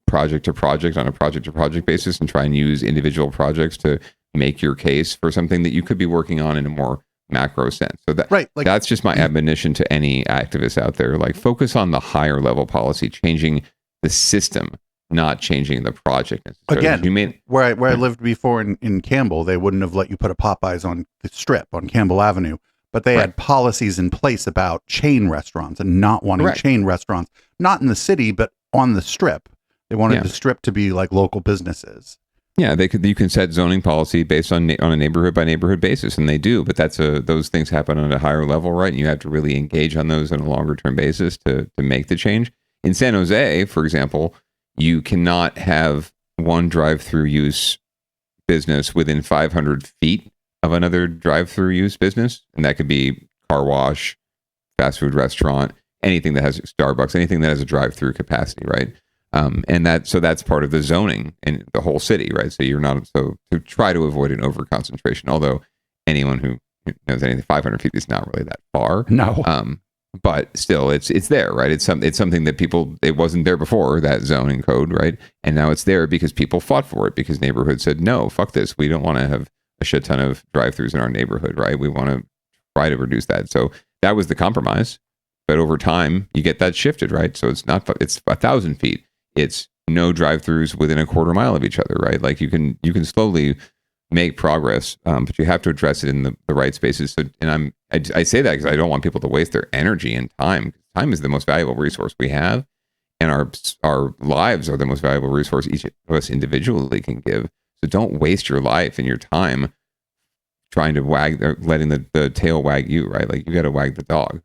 project to project on a project to project basis and try and use individual projects to make your case for something that you could be working on in a more macro sense. So that's just my admonition to any activists out there. Like, focus on the higher level policy, changing the system, not changing the project necessarily. Again, where I lived before in Campbell, they wouldn't have let you put a Popeyes on the strip on Campbell Avenue, but they had policies in place about chain restaurants and not wanting chain restaurants, not in the city, but on the strip. They wanted the strip to be like local businesses. Yeah, you can set zoning policy based on a neighborhood by neighborhood basis, and they do. But those things happen on a higher level, right? And you have to really engage on those on a longer term basis to make the change. In San Jose, for example, you cannot have one drive-through use business within 500 feet of another drive-through use business, and that could be car wash, fast food restaurant, anything that has Starbucks, anything that has a drive-through capacity, right? And that's part of the zoning in the whole city, right? So to try to avoid an over concentration. Although anyone who knows anything, 500 feet is not really that far. No. But still, it's there, right? It's something that it wasn't there before, that zoning code, right? And now it's there because people fought for it, because neighborhoods said, no, fuck this. We don't want to have a shit ton of drive-throughs in our neighborhood, right? We want to try to reduce that. So that was the compromise. But over time, you get that shifted, right? So it's 1,000 feet. It's no drive-throughs within a quarter mile of each other, right? Like you can slowly make progress, but you have to address it in the right spaces. So, and I say that because I don't want people to waste their energy and time. Time is the most valuable resource we have, and our lives are the most valuable resource each of us individually can give. So don't waste your life and your time trying to letting the tail wag you, right? Like you got to wag the dog.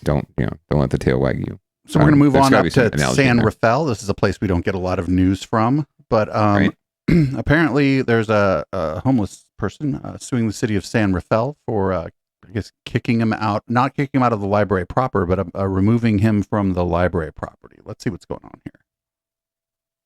Don't let the tail wag you. So we're going to move on up to San Rafael. This is a place we don't get a lot of news from, but apparently there's a homeless person suing the city of San Rafael for, I guess, kicking him out, not kicking him out of the library proper, but removing him from the library property. Let's see what's going on here.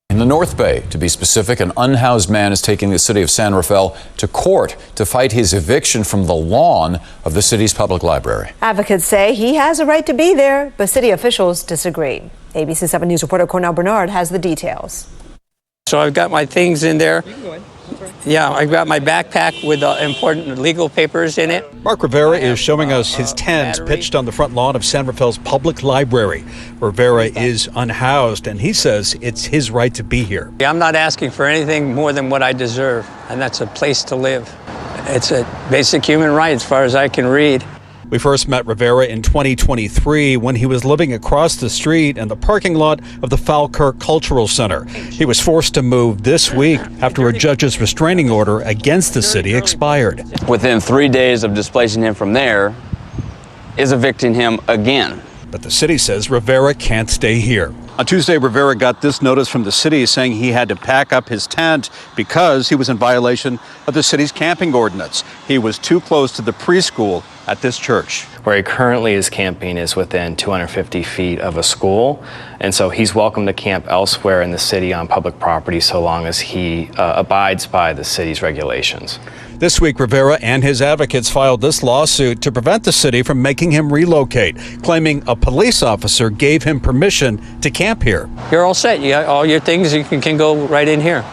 In the North Bay, to be specific, an unhoused man is taking the city of San Rafael to court to fight his eviction from the lawn of the city's public library. Advocates say he has a right to be there, but city officials disagree. ABC 7 News reporter Cornell Bernard has the details. So I've got my things in there. Yeah, I've got my backpack with important legal papers in it. Mark Rivera is showing us his tent pitched on the front lawn of San Rafael's public library. Rivera is unhoused, and he says it's his right to be here. I'm not asking for anything more than what I deserve, and that's a place to live. It's a basic human right as far as I can read. We first met Rivera in 2023 when he was living across the street in the parking lot of the Falkirk Cultural Center. He was forced to move this week after a judge's restraining order against the city expired. Within 3 days of displacing him from there, is evicting him again. But the city says Rivera can't stay here. On Tuesday, Rivera got this notice from the city saying he had to pack up his tent because he was in violation of the city's camping ordinance. He was too close to the preschool at this church. Where he currently is camping is within 250 feet of a school, and so he's welcome to camp elsewhere in the city on public property so long as he abides by the city's regulations. This week, Rivera and his advocates filed this lawsuit to prevent the city from making him relocate, claiming a police officer gave him permission to camp here. You're all set. You got all your things. You can go right in here.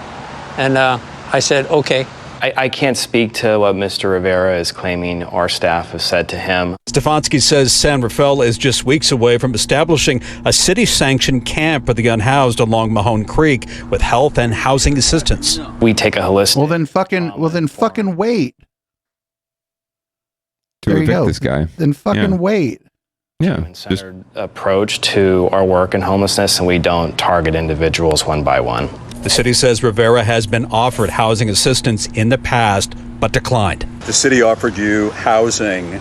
And I said, okay. I can't speak to what Mr. Rivera is claiming our staff has said to him. Stefanski says San Rafael is just weeks away from establishing a city-sanctioned camp for the unhoused along Mahone Creek with health and housing assistance. We take a holistic. Well, then fucking wait. To evict this guy. Then fucking wait. Yeah. Centered approach to our work in homelessness, and we don't target individuals one by one. The city says Rivera has been offered housing assistance in the past, but declined. The city offered you housing,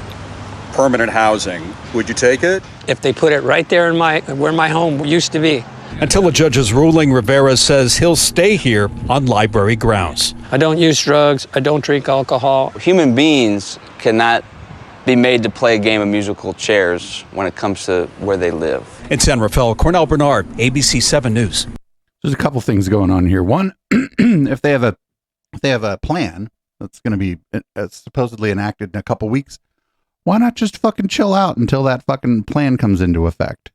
permanent housing. Would you take it? If they put it right there in where my home used to be. Until a judge's ruling, Rivera says he'll stay here on library grounds. I don't use drugs. I don't drink alcohol. Human beings cannot be made to play a game of musical chairs when it comes to where they live. In San Rafael, Cornell Bernard, ABC 7 News. There's a couple things going on here. One, if they have a plan that's going to be supposedly enacted in a couple weeks, why not just fucking chill out until that fucking plan comes into effect?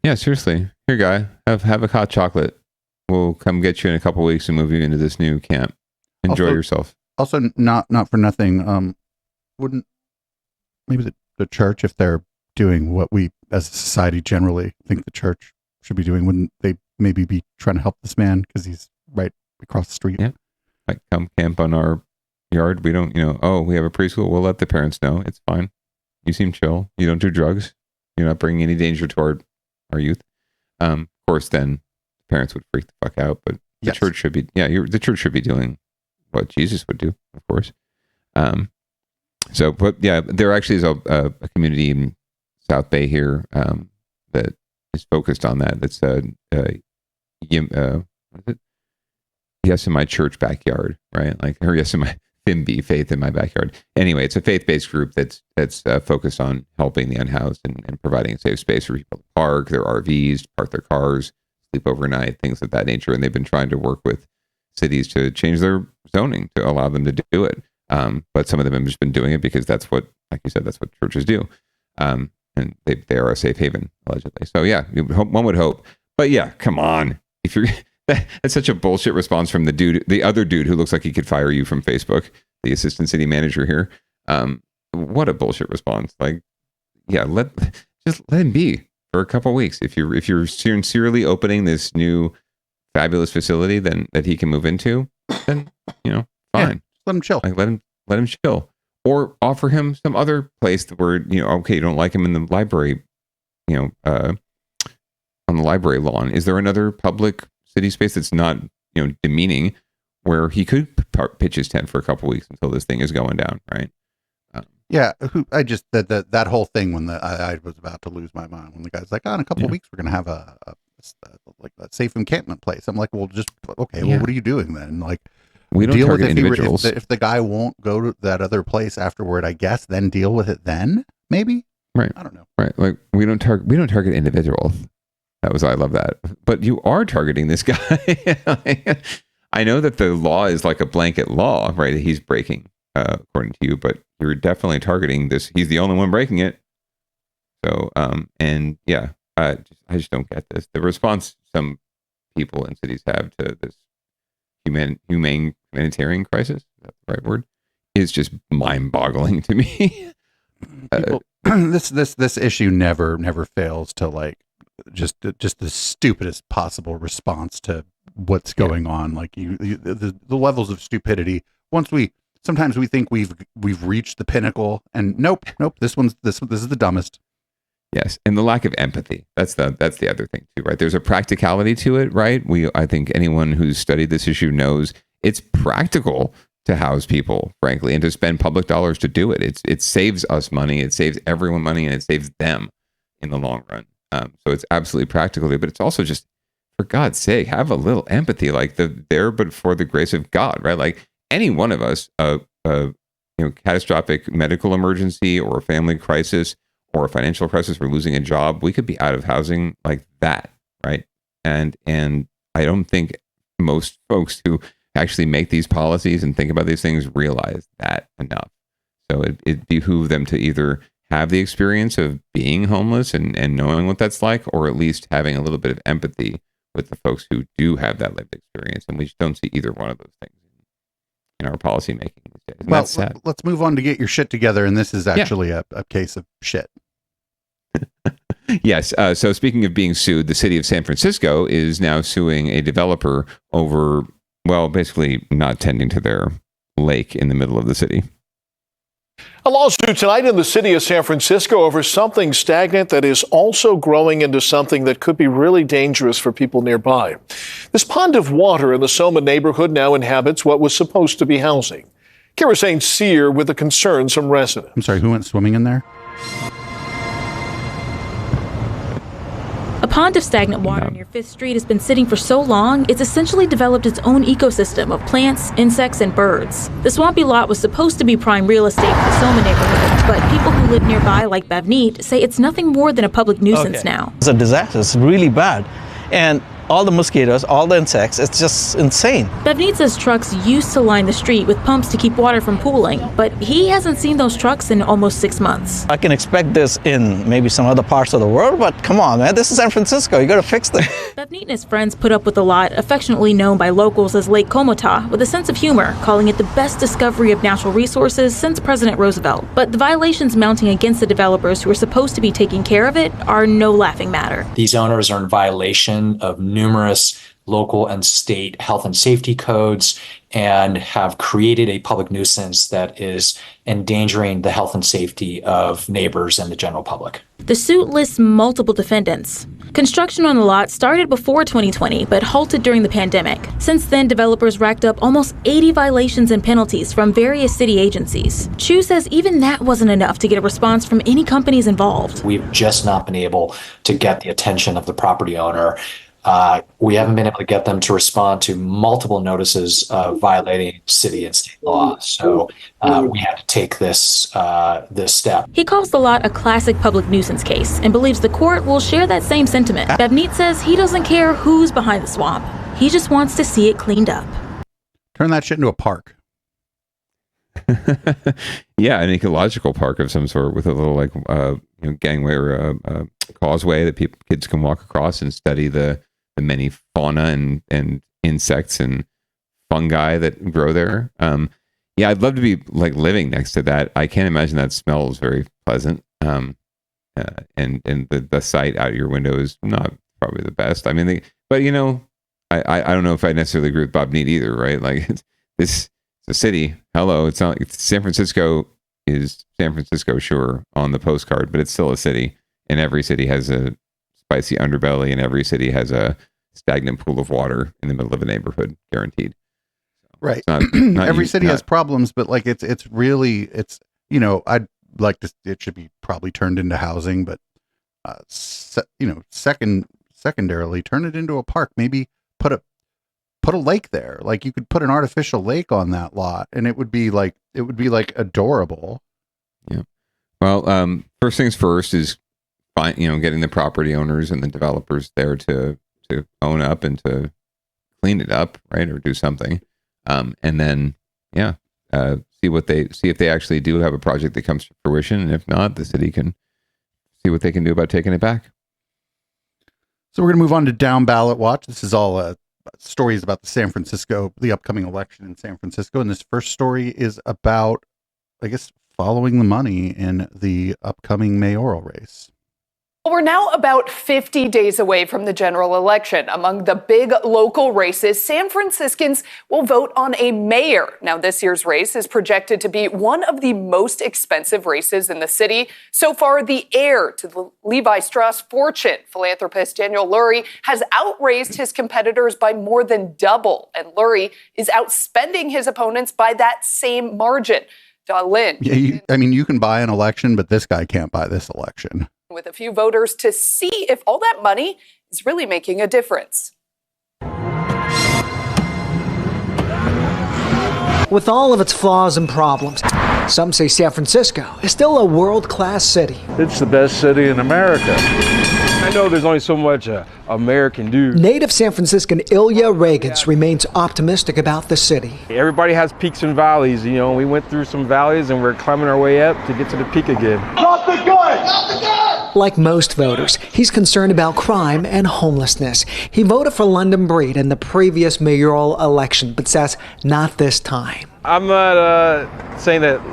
Yeah, seriously. Here, guy, have a hot chocolate. We'll come get you in a couple weeks and move you into this new camp. Enjoy yourself. Also, not for nothing. Wouldn't maybe the church, if they're doing what we as a society generally think the church should be doing, wouldn't they maybe be trying to help this man because he's right across the street? Yeah, like come camp on our yard. We don't, we have a preschool. We'll let the parents know. It's fine. You seem chill. You don't do drugs. You're not bringing any danger to our youth. Of course, then parents would freak the fuck out, but The church should be, the church should be doing what Jesus would do, of course. There actually is a community in South Bay here that is focused on that. That's yes in my church backyard, right? Or yes in my FIMB, faith in my backyard. Anyway, it's a faith-based group that's focused on helping the unhoused and providing a safe space for people to park their RVs, park their cars, sleep overnight, things of that nature. And they've been trying to work with cities to change their zoning to allow them to do it. But some of them have just been doing it because that's what, like you said, that's what churches do. And they are a safe haven, allegedly. So yeah, one would hope. But yeah, come on. If you're that's such a bullshit response from the other dude who looks like he could fire you from Facebook, the assistant city manager here. What a bullshit response. Let him be for a couple of weeks. If you're sincerely opening this new fabulous facility that he can move into, then fine. Yeah, let him chill. Let him chill. Or offer him some other place where, you don't like him in the library, on the library lawn. Is there another public city space that's not, demeaning, where he could pitch his tent for a couple of weeks until this thing is going down, right? That whole thing when I was about to lose my mind when the guy's like, in a couple of weeks we're gonna have a safe encampment place. I'm like, well, what are you doing then? Like, we don't deal with target individuals. If the guy won't go to that other place afterward, I guess, then deal with it then, maybe. Right. I don't know. Right. Like we don't target individuals. I love that. But you are targeting this guy. I know that the law is like a blanket law, right? That he's breaking, according to you, but you're definitely targeting this. He's the only one breaking it. So, I just don't get this. The response some people in cities have to this humanitarian crisis, is that the right word, is just mind-boggling to me. This issue never fails to just the stupidest possible response to what's going on. Like the levels of stupidity. Sometimes we think we've reached the pinnacle, and nope. This is the dumbest. Yes, and the lack of empathy. That's the other thing too, right? There's a practicality to it, right? I think anyone who's studied this issue knows it's practical to house people, frankly, and to spend public dollars to do it. It saves us money, it saves everyone money, and it saves them in the long run. So it's absolutely practical, but it's also just, for God's sake, have a little empathy, but for the grace of God, right? Like any one of us, catastrophic medical emergency or a family crisis or a financial crisis, we're losing a job, we could be out of housing like that, right? And I don't think most folks who actually make these policies and think about these things realize that enough. So it behooved them to either have the experience of being homeless and knowing what that's like, or at least having a little bit of empathy with the folks who do have that lived experience. And we just don't see either one of those things in our policy making these days. And that's sad. Let's move on to get your shit together. And this is actually a case of shit. Yes. So speaking of being sued, the city of San Francisco is now suing a developer over, basically not tending to their lake in the middle of the city. A lawsuit tonight in the city of San Francisco over something stagnant that is also growing into something that could be really dangerous for people nearby. This pond of water in the Soma neighborhood now inhabits what was supposed to be housing. Kira St. Cyr with the concerns from residents. I'm sorry, who went swimming in there? A pond of stagnant water near 5th Street has been sitting for so long, it's essentially developed its own ecosystem of plants, insects, and birds. The swampy lot was supposed to be prime real estate for the Soma neighborhood, but people who live nearby, like Bavneet, say it's nothing more than a public nuisance now. It's a disaster. It's really bad. And all the mosquitoes, all the insects, it's just insane. Bavneet says trucks used to line the street with pumps to keep water from pooling, but he hasn't seen those trucks in almost 6 months. I can expect this in maybe some other parts of the world, but come on, man, this is San Francisco. You got to fix this. Bavneet and his friends put up with the lot, affectionately known by locals as Lake Comota, with a sense of humor, calling it the best discovery of natural resources since President Roosevelt. But the violations mounting against the developers who are supposed to be taking care of it are no laughing matter. These owners are in violation of numerous local and state health and safety codes and have created a public nuisance that is endangering the health and safety of neighbors and the general public. The suit lists multiple defendants. Construction on the lot started before 2020, but halted during the pandemic. Since then, developers racked up almost 80 violations and penalties from various city agencies. Chu says even that wasn't enough to get a response from any companies involved. We've just not been able to get the attention of the property owner. We haven't been able to get them to respond to multiple notices of violating city and state law. So we had to take this step. He calls the lot a classic public nuisance case and believes the court will share that same sentiment. Bavneet says he doesn't care who's behind the swamp. He just wants to see it cleaned up. Turn that shit into a park. Yeah, an ecological park of some sort with a little gangway or causeway that kids can walk across and study the many fauna and insects and fungi that grow there. Yeah, I'd love to be living next to that. I can't imagine that smells very pleasant. And the sight out your window is not probably the best. I mean, I don't know if I necessarily agree with Bob Need either, right? It's a city. Hello, it's not. San Francisco is San Francisco, sure, on the postcard, but it's still a city, and every city has a spicy underbelly, and every city has a stagnant pool of water in the middle of a neighborhood, guaranteed. Right. Not every city has problems, but it's really I'd like to. It should be probably turned into housing, but secondarily, turn it into a park. Maybe put a lake there. You could put an artificial lake on that lot, and it would be adorable. Yeah. Well, first things first is getting the property owners and the developers there to own up and to clean it up, right, or do something, and then see if they actually do have a project that comes to fruition, and if not, the city can see what they can do about taking it back. So we're going to move on to Downballot Watch. This is all stories about the upcoming election in San Francisco. And this first story is about, I guess, following the money in the upcoming mayoral race. We're now about 50 days away from the general election. Among the big local races, San Franciscans will vote on a mayor. Now, this year's race is projected to be one of the most expensive races in the city. So far, the heir to the Levi Strauss fortune, philanthropist Daniel Lurie, has outraised his competitors by more than double. And Lurie is outspending his opponents by that same margin. Lynn. Yeah, you can buy an election, but this guy can't buy this election. With a few voters to see if all that money is really making a difference. With all of its flaws and problems, some say San Francisco is still a world-class city. It's the best city in America. I know there's only so much a mayor can do. Native San Franciscan Ilya Reagans remains optimistic about the city. Everybody has peaks and valleys, we went through some valleys and we're climbing our way up to get to the peak again. Not the good! Not the good! Like most voters, he's concerned about crime and homelessness. He voted for London Breed in the previous mayoral election, but says not this time. I'm not saying that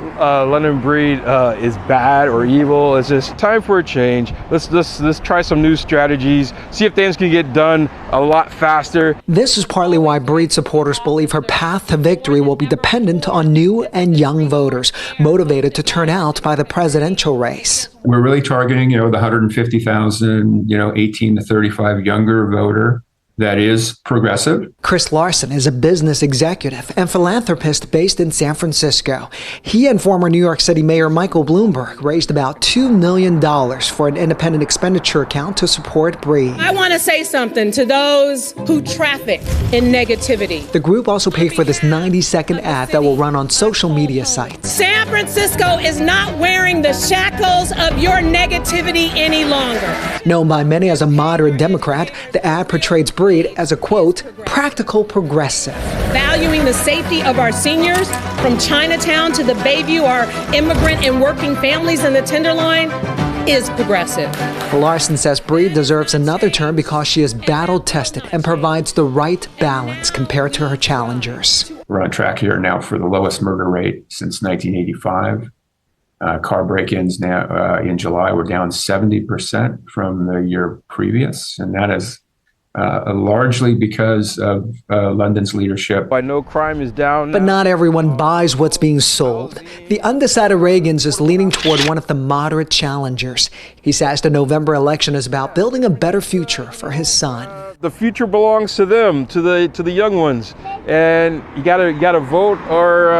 London Breed is bad or evil. It's just time for a change. Let's try some new strategies, see if things can get done a lot faster. This is partly why Breed supporters believe her path to victory will be dependent on new and young voters, motivated to turn out by the presidential race. We're really targeting, the 150,000, 18 to 35 younger voter. That is progressive. Chris Larson is a business executive and philanthropist based in San Francisco. He and former New York City Mayor Michael Bloomberg raised about $2 million for an independent expenditure account to support Breed. I want to say something to those who traffic in negativity. The group also paid for this 90-second ad that will run on social media sites. San Francisco is not wearing the shackles of your negativity any longer. Known by many as a moderate Democrat, the ad portrays Breed as a, quote, practical progressive. Valuing the safety of our seniors from Chinatown to the Bayview, our immigrant and working families in the Tenderloin is progressive. Larson says Breed deserves another term because she is battle-tested and provides the right balance compared to her challengers. We're on track here now for the lowest murder rate since 1985. Car break-ins now in July were down 70% from the year previous, and that is largely because of London's leadership. I know crime is down now. But not everyone buys what's being sold. The undecided Reagans is leaning toward one of the moderate challengers. He says the November election is about building a better future for his son. The future belongs to them, to the young ones, and you gotta vote, or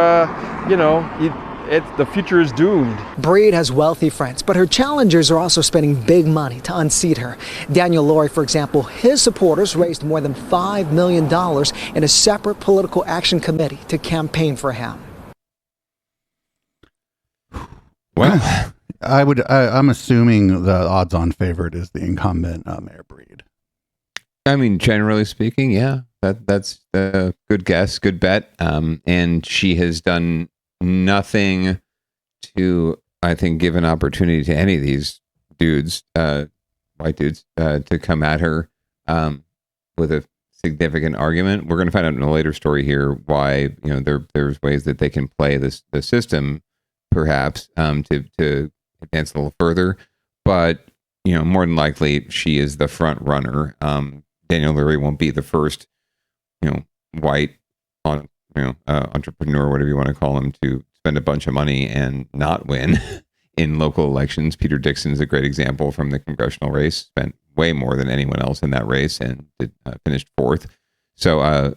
the future is doomed. Breed has wealthy friends, but her challengers are also spending big money to unseat her. Daniel Laurie, for example, his supporters raised more than $5 million in a separate political action committee to campaign for him. Well, I'm assuming the odds-on favorite is the incumbent Mayor Breed. I mean, generally speaking, yeah, that's a good guess, good bet. And she has done nothing to, I think, give an opportunity to any of these dudes, white dudes, to come at her with a significant argument. We're going to find out in a later story here why there's ways that they can play the system, perhaps, to advance a little further. But more than likely, she is the front runner. Daniel Leary won't be the first, white entrepreneur, whatever you want to call him, to spend a bunch of money and not win in local elections. Peter Dixon's a great example from the congressional race. Spent way more than anyone else in that race and finished fourth. So,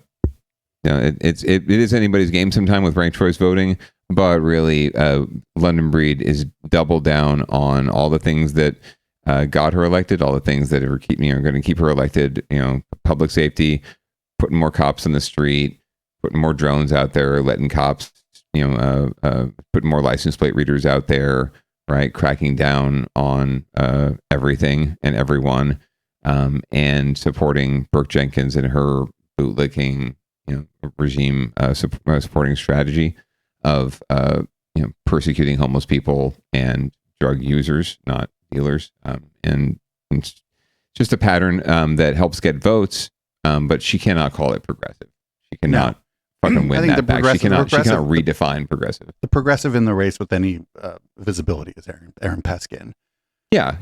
it is anybody's game sometime with ranked choice voting, but really, London Breed is doubled down on all the things that got her elected, all the things that are going to keep her elected. Public safety, putting more cops on the street, putting more drones out there, letting cops, putting more license plate readers out there, right? Cracking down on everything and everyone, and supporting Brooke Jenkins and her bootlicking, regime, supporting strategy of persecuting homeless people and drug users, not dealers, and it's just a pattern that helps get votes, but she cannot call it progressive. She cannot fucking win that back. She cannot redefine progressive. The progressive in the race with any visibility is Aaron Peskin. Yeah.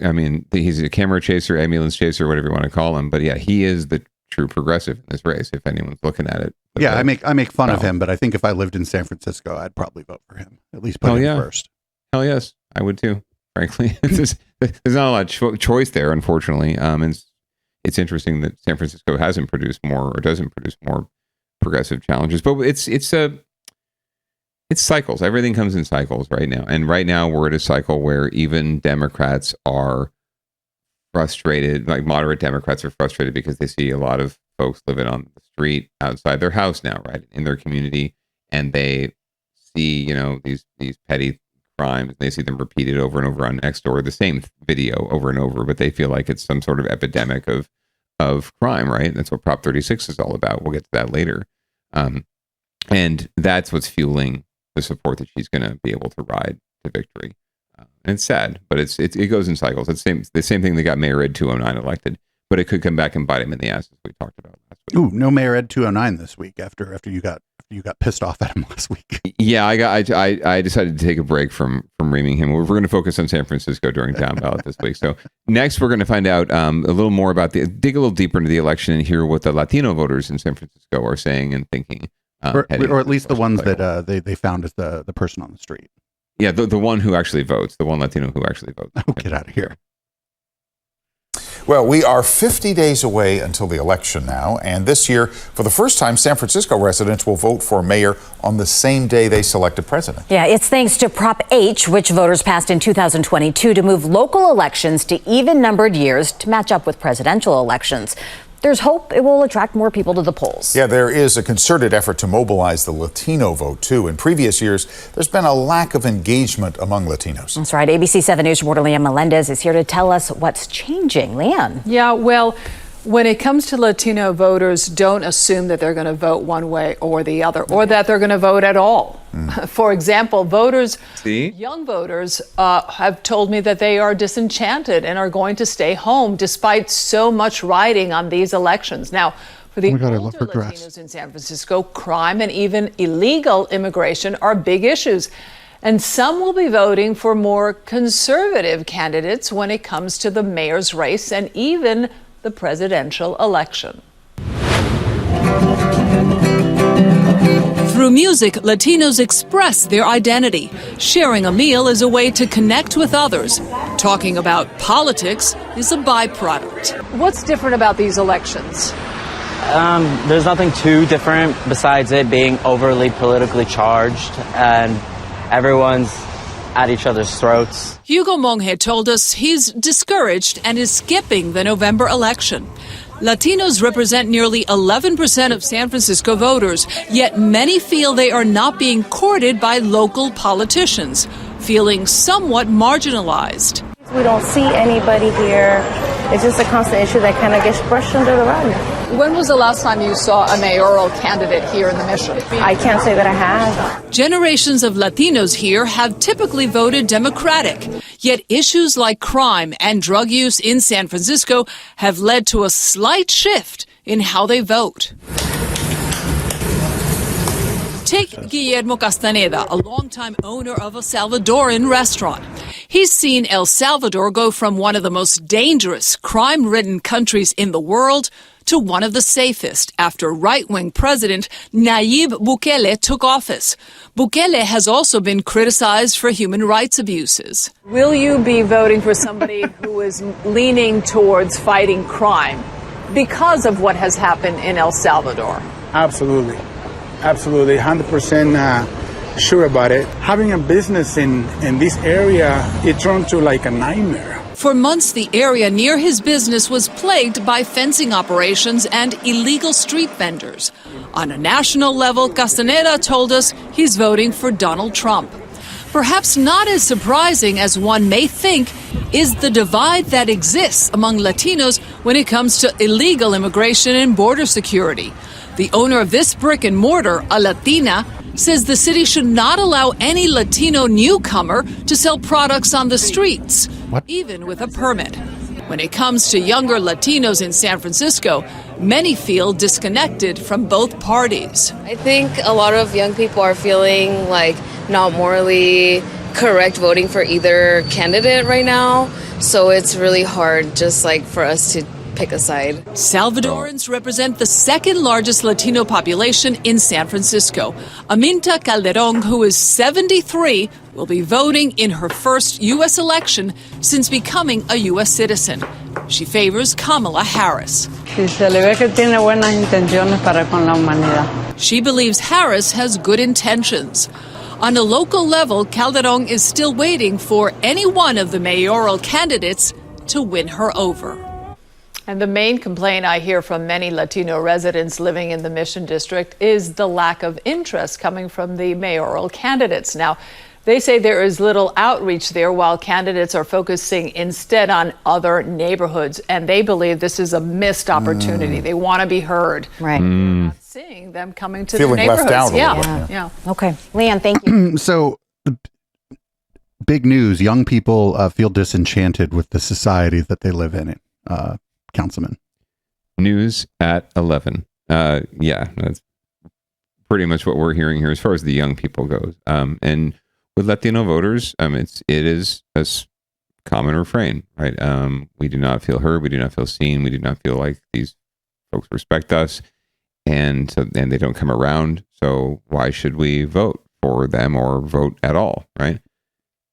I mean, he's a camera chaser, ambulance chaser, whatever you want to call him. But yeah, he is the true progressive in this race, if anyone's looking at it. Yeah, I make fun of him, but I think if I lived in San Francisco, I'd probably vote for him. At least put him first. Hell yes, I would too. Frankly, there's not a lot of choice there, unfortunately. And it's interesting that San Francisco hasn't produced more or doesn't produce more progressive challenges. But it's cycles. Everything comes in cycles right now. And right now we're at a cycle where even Democrats are frustrated, like moderate Democrats are frustrated because they see a lot of folks living on the street outside their house now, right, in their community, and they see, these petty crimes. They see them repeated over and over on Nextdoor, the same video over and over, but they feel like it's some sort of epidemic of crime, right? That's what Prop 36 is all about. We'll get to that later. And that's what's fueling the support that she's going to be able to ride to victory. And it's sad, but it goes in cycles. It's the same thing that got Mayor Ed 209 elected, but it could come back and bite him in the ass, as we talked about last week. Ooh, no Mayor Ed 209 this week after you got pissed off at him last week. Yeah, I decided to take a break from reaming him. We're going to focus on San Francisco during Downballot this week. So next, we're going to find out a little more about dig a little deeper into the election and hear what the Latino voters in San Francisco are saying and thinking, or at least the ones that they found as the person on the street. Yeah, the one who actually votes, the one Latino who actually votes. Oh, get out of here. Well, we are 50 days away until the election now, and this year, for the first time, San Francisco residents will vote for a mayor on the same day they select a president. Yeah, it's thanks to Prop H, which voters passed in 2022 to move local elections to even-numbered years to match up with presidential elections. There's hope it will attract more people to the polls. Yeah, there is a concerted effort to mobilize the Latino vote, too. In previous years, there's been a lack of engagement among Latinos. That's right. ABC 7 News reporter Leanne Melendez is here to tell us what's changing. Leanne. Yeah, well, when it comes to Latino voters, don't assume that they're going to vote one way or the other, or that they're going to vote at all. For example, young voters have told me that they are disenchanted and are going to stay home despite so much riding on these elections. Now, for the older Latinos in San Francisco, crime and even illegal immigration are big issues. And some will be voting for more conservative candidates when it comes to the mayor's race and even the presidential election. Through music, Latinos express their identity. Sharing a meal is a way to connect with others. Talking about politics is a byproduct. What's different about these elections? There's nothing too different besides it being overly politically charged, and everyone's at each other's throats. Hugo Monge told us he's discouraged and is skipping the November election. Latinos represent nearly 11% of San Francisco voters, yet many feel they are not being courted by local politicians, feeling somewhat marginalized. We don't see anybody here. It's just a constant issue that kind of gets brushed under the rug. When was the last time you saw a mayoral candidate here in the Mission? I can't say that I have. Generations of Latinos here have typically voted Democratic, yet issues like crime and drug use in San Francisco have led to a slight shift in how they vote. Take Guillermo Castaneda, a longtime owner of a Salvadoran restaurant. He's seen El Salvador go from one of the most dangerous, crime-ridden countries in the world to one of the safest after right-wing President Nayib Bukele took office. Bukele has also been criticized for human rights abuses. Will you be voting for somebody who is leaning towards fighting crime because of what has happened in El Salvador? Absolutely. Absolutely. 100% sure about it. Having a business in this area, it turned to like a nightmare. For months, the area near his business was plagued by fencing operations and illegal street vendors. On a national level, Castaneda told us he's voting for Donald Trump. Perhaps not as surprising as one may think is the divide that exists among Latinos when it comes to illegal immigration and border security. The owner of this brick and mortar, a Latina, says the city should not allow any Latino newcomer to sell products on the streets, even with a permit. When it comes to younger Latinos in San Francisco, many feel disconnected from both parties. I think a lot of young people are feeling like not morally correct voting for either candidate right now. So it's really hard just like for us to pick a side. Salvadorans represent the second largest Latino population in San Francisco. Aminta Calderon, who is 73, will be voting in her first U.S. election since becoming a U.S. citizen. She favors Kamala Harris. She believes Harris has good intentions. On a local level, Calderon is still waiting for any one of the mayoral candidates to win her over. And the main complaint I hear from many Latino residents living in the Mission District is the lack of interest coming from the mayoral candidates. Now, they say there is little outreach there while candidates are focusing instead on other neighborhoods. And they believe this is a missed opportunity. They want to be heard. Right. Not seeing them coming to Feeling the neighborhoods. left out a yeah. little bit, Yeah. Okay. Leanne, thank you. So, the big news, young people feel disenchanted with the society that they live in. Councilman. News at 11. Yeah, that's pretty much what we're hearing here as far as the young people goes. And with Latino voters, it is a common refrain, right? We do not feel heard. We do not feel seen. We do not feel like these folks respect us, and they don't come around. So why should we vote for them or vote at all, right?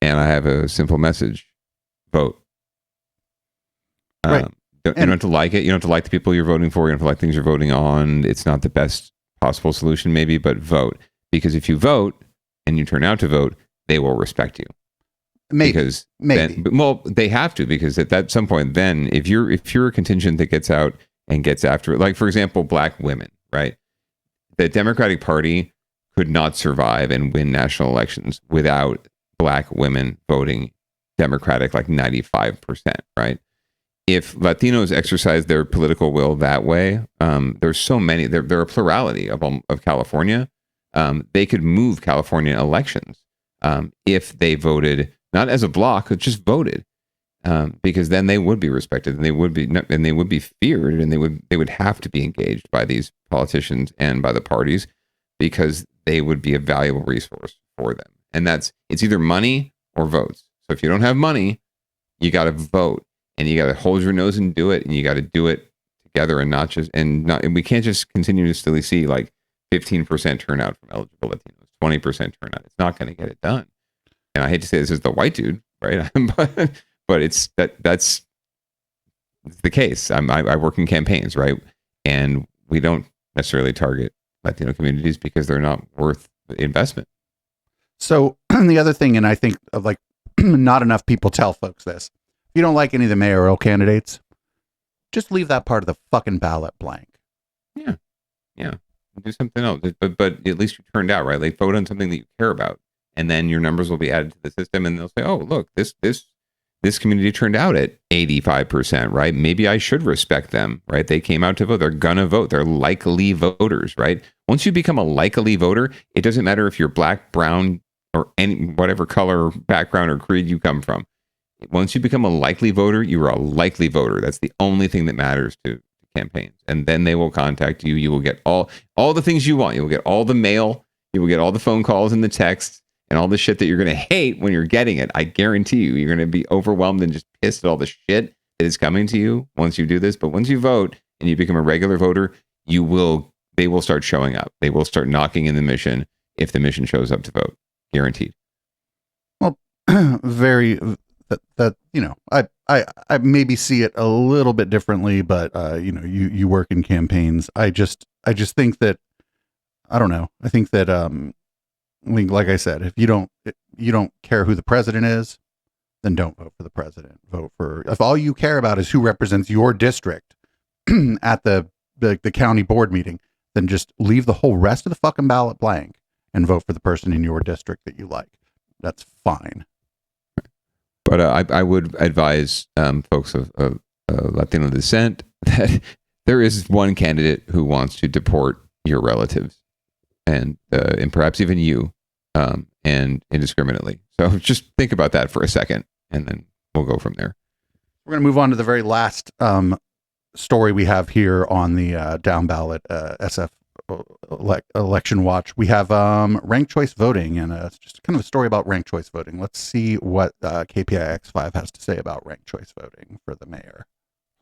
And I have a simple message: vote. Right. You don't have to like it. You don't have to like the people you're voting for. You don't have to like things you're voting on. It's not the best possible solution, maybe, but vote. Because if you vote and you turn out to vote, they will respect you. Maybe. Well, they have to, because at some point, then if you're a contingent that gets out and gets after it, like for example, black women, right? The Democratic Party could not survive and win national elections without black women voting Democratic, like 95%, right? If Latinos exercise their political will that way, there's so many. There are a plurality of California. They could move California elections if they voted not as a block, but just voted, because then they would be respected and they would be feared, and they would have to be engaged by these politicians and by the parties, because they would be a valuable resource for them. And it's either money or votes. So if you don't have money, you got to vote. and you got to hold your nose and do it, and you got to do it together, and and we can't just continuously see like 15% turnout from eligible Latinos, 20% turnout. It's not going to get it done. And I hate to say this is the white dude, right? but it's that's the case. I work in campaigns, right? And we don't necessarily target Latino communities because they're not worth the investment. So the other thing, and I think like not enough people tell folks this, if you don't like any of the mayoral candidates, just leave that part of the fucking ballot blank. Yeah. Do something else. But at least you turned out, right? Like vote on something that you care about. And then your numbers will be added to the system and they'll say, oh, look, this community turned out at 85%, right? Maybe I should respect them, right? They came out to vote. They're going to vote. They're likely voters, right? Once you become a likely voter, it doesn't matter if you're black, brown, or any whatever color, background, or creed you come from. Once you become a likely voter, you are a likely voter. That's the only thing that matters to campaigns. And then they will contact you. You will get all the things you want. You will get all the mail. You will get all the phone calls and the texts and all the shit that you're going to hate when you're getting it. I guarantee you, you're going to be overwhelmed and just pissed at all the shit that is coming to you once you do this. But once you vote and you become a regular voter, they will start showing up. They will start knocking in the mission if the mission shows up to vote. Guaranteed. Well, that you know, I maybe see it a little bit differently, but you know, you work in campaigns. I just think that, I don't know. I think that like I said, if you don't care who the president is, then don't vote for the president. Vote for, if all you care about is who represents your district at the county board meeting, then just leave the whole rest of the fucking ballot blank and vote for the person in your district that you like. That's fine. But I would advise folks of Latino descent that there is one candidate who wants to deport your relatives and perhaps even you, and indiscriminately. So just think about that for a second, and then we'll go from there. We're going to move on to the very last story we have here on the Downballot SF election watch. We have ranked choice voting, and it's just kind of a story about ranked choice voting. Let's see what KPIX5 has to say about ranked choice voting for the mayor.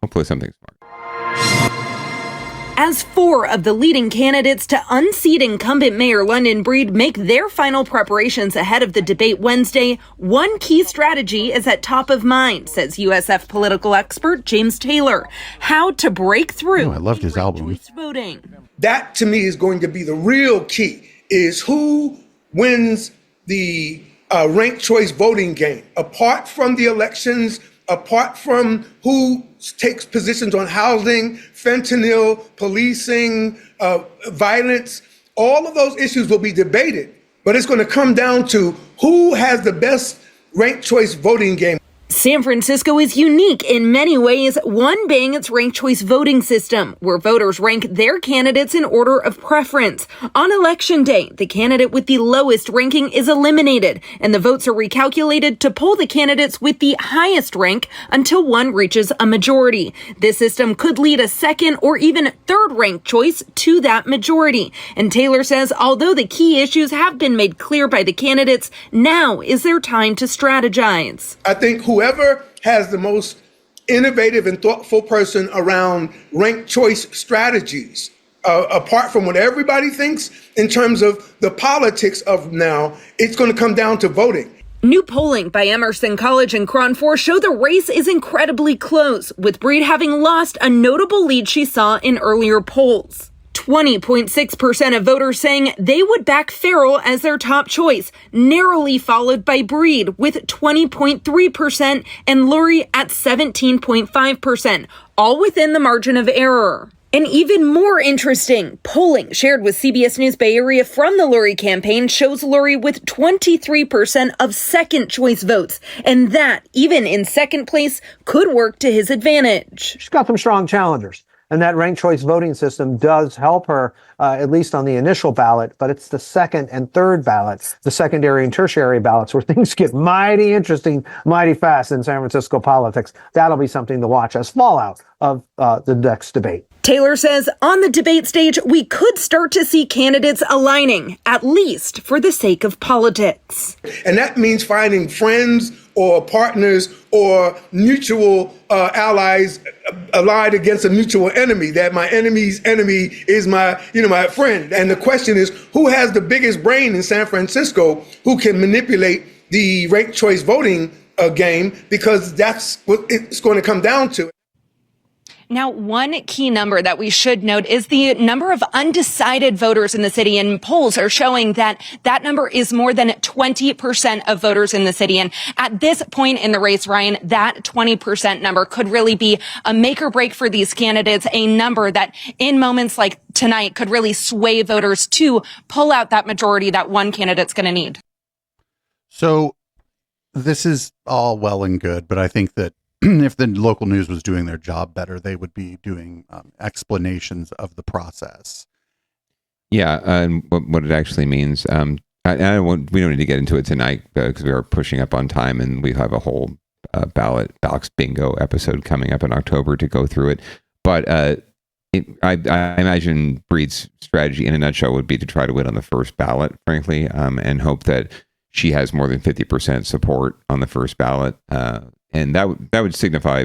Hopefully something smart. As 4 of the leading candidates to unseat incumbent Mayor London Breed make their final preparations ahead of the debate Wednesday, one key strategy is at top of mind, says USF political expert James Taylor. How to break through. I loved his album. Voting. That to me is going to be the real key, is who wins the ranked choice voting game. Apart from the elections, apart from who takes positions on housing, fentanyl, policing, violence, all of those issues will be debated. But it's going to come down to who has the best ranked choice voting game. San Francisco is unique in many ways, one being its ranked choice voting system, where voters rank their candidates in order of preference. On Election Day, the candidate with the lowest ranking is eliminated, and the votes are recalculated to poll the candidates with the highest rank until one reaches a majority. This system could lead a second or even third ranked choice to that majority. And Taylor says, although the key issues have been made clear by the candidates, now is their time to strategize. I think whoever has the most innovative and thoughtful person around ranked choice strategies, apart from what everybody thinks in terms of the politics of now, it's going to come down to voting. New polling by Emerson College and Cron 4 show the race is incredibly close, with Breed having lost a notable lead she saw in earlier polls. 20.6% of voters saying they would back Farrell as their top choice, narrowly followed by Breed with 20.3% and Lurie at 17.5%, all within the margin of error. And even more interesting, polling shared with CBS News Bay Area from the Lurie campaign shows Lurie with 23% of second choice votes. And that, even in second place, could work to his advantage. She's got some strong challengers. And that ranked choice voting system does help her, at least on the initial ballot, but it's the second and third ballots, the secondary and tertiary ballots, where things get mighty interesting, mighty fast in San Francisco politics. That'll be something to watch as fallout of the next debate. Taylor says on the debate stage, we could start to see candidates aligning, at least for the sake of politics. And that means finding friends or partners or mutual allies allied against a mutual enemy, that my enemy's enemy is my friend. And the question is, who has the biggest brain in San Francisco who can manipulate the ranked choice voting game? Because that's what it's going to come down to. Now, one key number that we should note is the number of undecided voters in the city, and polls are showing that that number is more than 20% of voters in the city. And at this point in the race, Ryan, that 20% number could really be a make or break for these candidates, a number that in moments like tonight could really sway voters to pull out that majority that one candidate's going to need. So this is all well and good, but I think that if the local news was doing their job better, they would be doing explanations of the process. Yeah, and what it actually means. We don't need to get into it tonight because we are pushing up on time, and we have a whole ballots bingo episode coming up in October to go through it. But I imagine Breed's strategy in a nutshell would be to try to win on the first ballot, frankly, and hope that she has more than 50% support on the first ballot. And that would signify,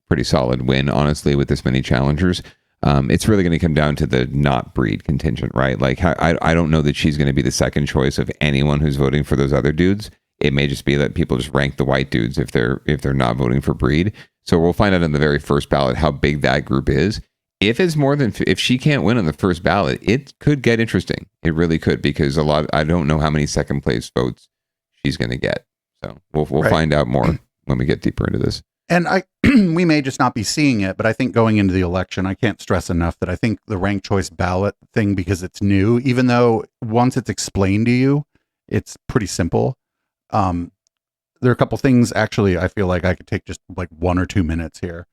pretty solid win, honestly, with this many challengers. It's really going to come down to the not Breed contingent, right? Like, I don't know that she's going to be the second choice of anyone who's voting for those other dudes. It may just be that people just rank the white dudes if they're not voting for Breed. So we'll find out on the very first ballot how big that group is. If she can't win on the first ballot, it could get interesting. It really could, because I don't know how many second place votes she's going to get. So we'll find out more when we get deeper into this. And we may just not be seeing it, but I think going into the election, I can't stress enough that I think the ranked choice ballot thing, because it's new, even though once it's explained to you, it's pretty simple. There are a couple things, actually, I feel like I could take just like 1 or 2 minutes here.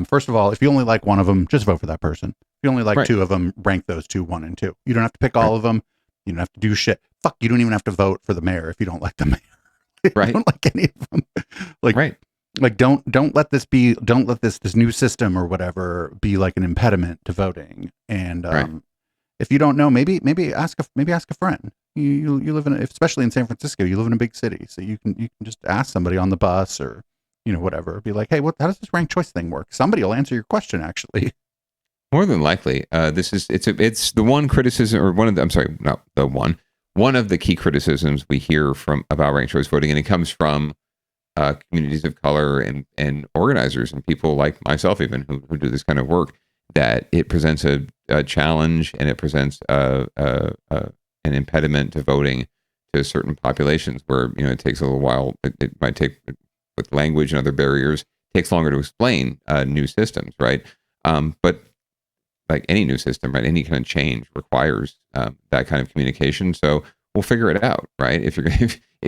First of all, if you only like one of them, just vote for that person. If you only like two of them, rank those two 1 and 2. You don't have to pick all of them. You don't have to do shit. Fuck, you don't even have to vote for the mayor if you don't like the mayor. Right. You don't like any of them. Like, don't let this new system or whatever be like an impediment to voting. And if you don't know, maybe ask a friend. You live in, especially in San Francisco, you live in a big city, so you can just ask somebody on the bus or whatever. Be like, hey, how does this ranked choice thing work? Somebody will answer your question. Actually, more than likely, it's the one criticism, or one of the key criticisms we hear about ranked choice voting, and it comes from communities of color and organizers and people like myself, even who do this kind of work, that it presents a challenge, and it presents an impediment to voting to certain populations where it takes a little while. It might take, with language and other barriers, takes longer to explain new systems, right? But like any new system, right, any kind of change requires that kind of communication. So we'll figure it out, right? If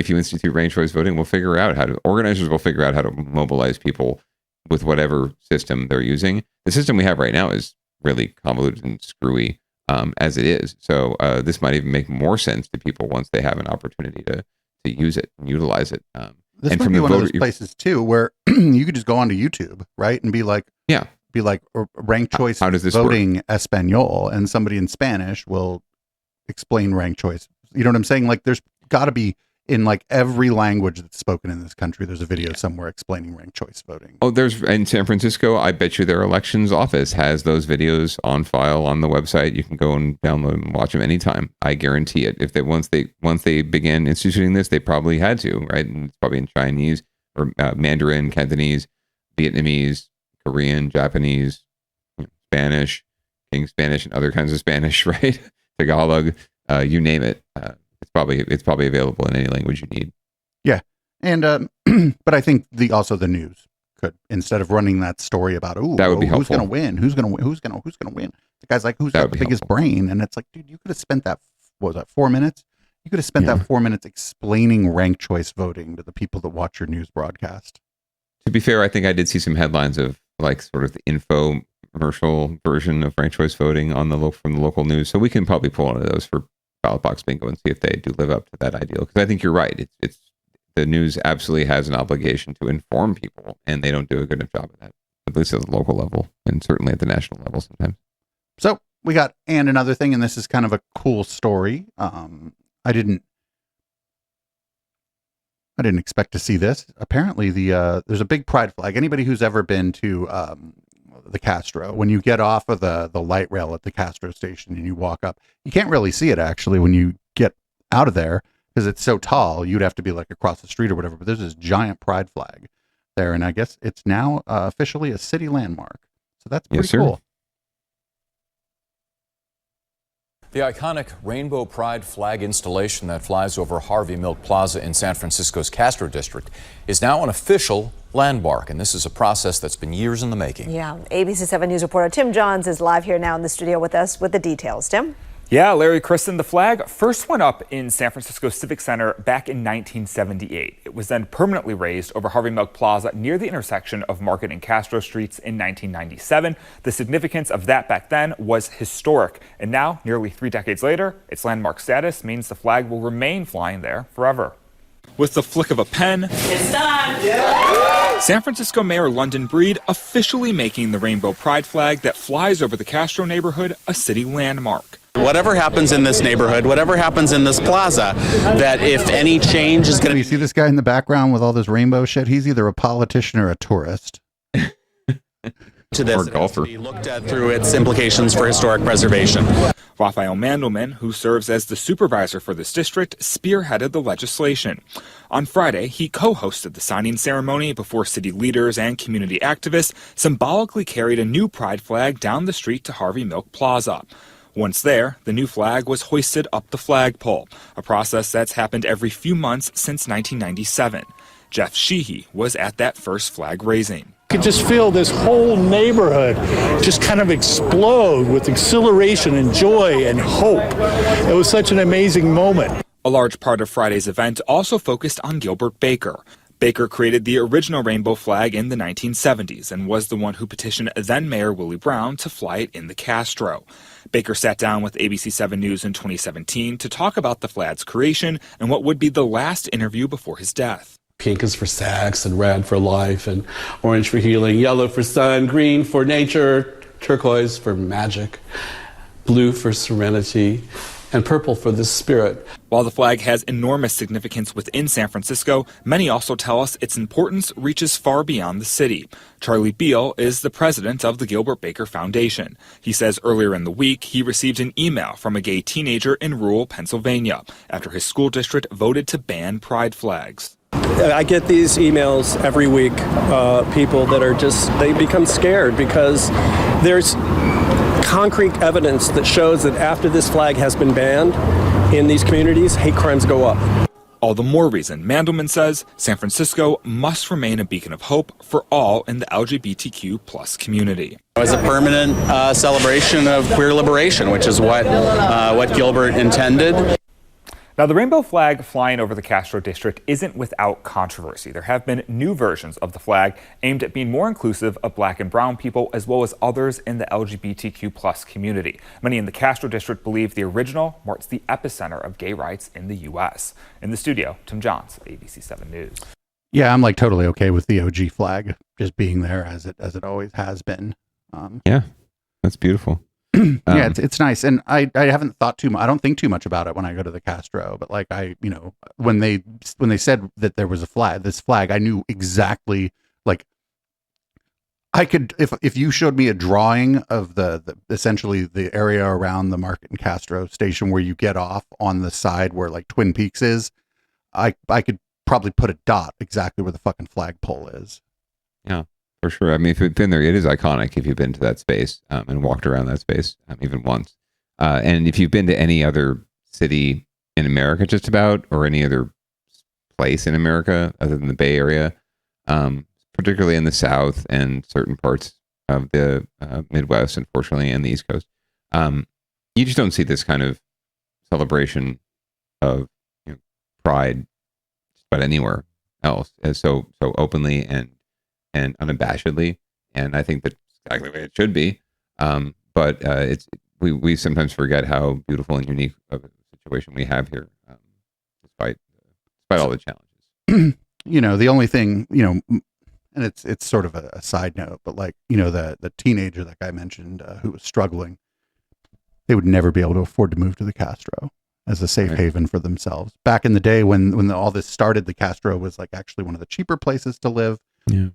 you institute ranked choice voting, organizers will figure out how to mobilize people with whatever system they're using. The system we have right now is really convoluted and screwy as it is. So this might even make more sense to people once they have an opportunity to use it and utilize it. This might be one of those places too where you could just go onto YouTube, right, and be like ranked choice voting Espanol, and somebody in Spanish will explain ranked choice. You know what I'm saying? Like, there's got to be, in like every language that's spoken in this country, there's a video somewhere explaining ranked choice voting. Oh, there's in San Francisco, I bet you their elections office has those videos on file on the website. You can go and download and watch them anytime. I guarantee it. If they once they began instituting this, they probably had to, right? And it's probably in Chinese or Mandarin, Cantonese, Vietnamese, Korean, Japanese, Spanish, King Spanish, and other kinds of Spanish, right? Tagalog, you name it. It's probably available in any language you need. Yeah, and but I think the news could, instead of running that story about that would be who's helpful. going to win, who's going to win. The guy's like, who's got the biggest brain, and it's like, dude, you could have spent that 4 minutes. You could have spent that 4 minutes explaining ranked choice voting to the people that watch your news broadcast. To be fair, I think I did see some headlines of like sort of the infomercial version of ranked choice voting from the local news, so we can probably pull one of those for ballot box bingo and see if they do live up to that ideal. Because I think you're right. It's the news absolutely has an obligation to inform people, and they don't do a good enough job of that, at least at the local level, and certainly at the national level sometimes. So we got another thing, and this is kind of a cool story. I didn't I didn't expect to see this. Apparently, there's a big pride flag. Anybody who's ever been to the Castro, when you get off of the light rail at the Castro station and you walk up, you can't really see it actually when you get out of there because it's so tall. You'd have to be like across the street or whatever. But there's this giant pride flag there, and I guess it's now officially a city landmark. So that's pretty cool. The iconic Rainbow Pride flag installation that flies over Harvey Milk Plaza in San Francisco's Castro district is now an official landmark, and this is a process that's been years in the making. Yeah, ABC 7 News reporter Tim Johns is live here now in the studio with us with the details. Tim? Yeah, Larry, Kristen, the flag first went up in San Francisco Civic Center back in 1978. It was then permanently raised over Harvey Milk Plaza near the intersection of Market and Castro Streets in 1997. The significance of that back then was historic. And now, nearly 3 decades later, its landmark status means the flag will remain flying there forever. With the flick of a pen, it's done! Yeah! San Francisco Mayor London Breed officially making the Rainbow Pride flag that flies over the Castro neighborhood a city landmark. Whatever happens in this neighborhood, whatever happens in this plaza, that if any change is going to... You see this guy in the background with all this rainbow shit? He's either a politician or a tourist. to this, it has to be looked at through its implications for historic preservation. Raphael Mandelman, who serves as the supervisor for this district, spearheaded the legislation. On Friday, he co-hosted the signing ceremony before city leaders and community activists symbolically carried a new pride flag down the street to Harvey Milk Plaza. Once there, the new flag was hoisted up the flagpole, a process that's happened every few months since 1997. Jeff Sheehy was at that first flag raising. You could just feel this whole neighborhood just kind of explode with exhilaration and joy and hope. It was such an amazing moment. A large part of Friday's event also focused on Gilbert Baker. Baker created the original rainbow flag in the 1970s and was the one who petitioned then-Mayor Willie Brown to fly it in the Castro. Baker sat down with ABC 7 News in 2017 to talk about the flag's creation and what would be the last interview before his death. Pink is for sex and red for life and orange for healing, yellow for sun, green for nature, turquoise for magic, blue for serenity, and purple for the spirit. While the flag has enormous significance within San Francisco, many also tell us its importance reaches far beyond the city. Charlie Beal is the president of the Gilbert Baker Foundation. He says earlier in the week he received an email from a gay teenager in rural Pennsylvania after his school district voted to ban pride flags. I get these emails every week, people that are they become scared because there's concrete evidence that shows that after this flag has been banned in these communities, hate crimes go up. All the more reason, Mandelman says, San Francisco must remain a beacon of hope for all in the LGBTQ plus community. It was a permanent celebration of queer liberation, which is what Gilbert intended. Now, the rainbow flag flying over the Castro district isn't without controversy. There have been new versions of the flag aimed at being more inclusive of black and brown people, as well as others in the LGBTQ plus community. Many in the Castro district believe the original marks the epicenter of gay rights in the U.S. In the studio, Tim Johns, ABC 7 News. Yeah, I'm like totally okay with the OG flag just being there as it always has been. Yeah, that's beautiful. Yeah, it's nice, and I haven't thought too much. I don't think too much about it when I go to the Castro, but like when they said that there was this flag, I knew exactly, like, I could, if you showed me a drawing of the essentially the area around the Market and Castro station where you get off on the side where like Twin Peaks is, I could probably put a dot exactly where the fucking flagpole is. Yeah. For sure. I mean, if you've been there, it is iconic if you've been to that space and walked around that space even once. And if you've been to any other city in America, just about, or any other place in America other than the Bay Area, particularly in the South and certain parts of the Midwest, unfortunately, and the East Coast, you just don't see this kind of celebration of pride just about anywhere else so openly and unabashedly, and I think that's exactly the way it should be. But we sometimes forget how beautiful and unique of a situation we have here, despite all the challenges. The only thing, and it's sort of a side note, but like the teenager that guy mentioned who was struggling, they would never be able to afford to move to the Castro. as a safe haven for themselves. Back in the day when all this started, the Castro was like actually one of the cheaper places to live in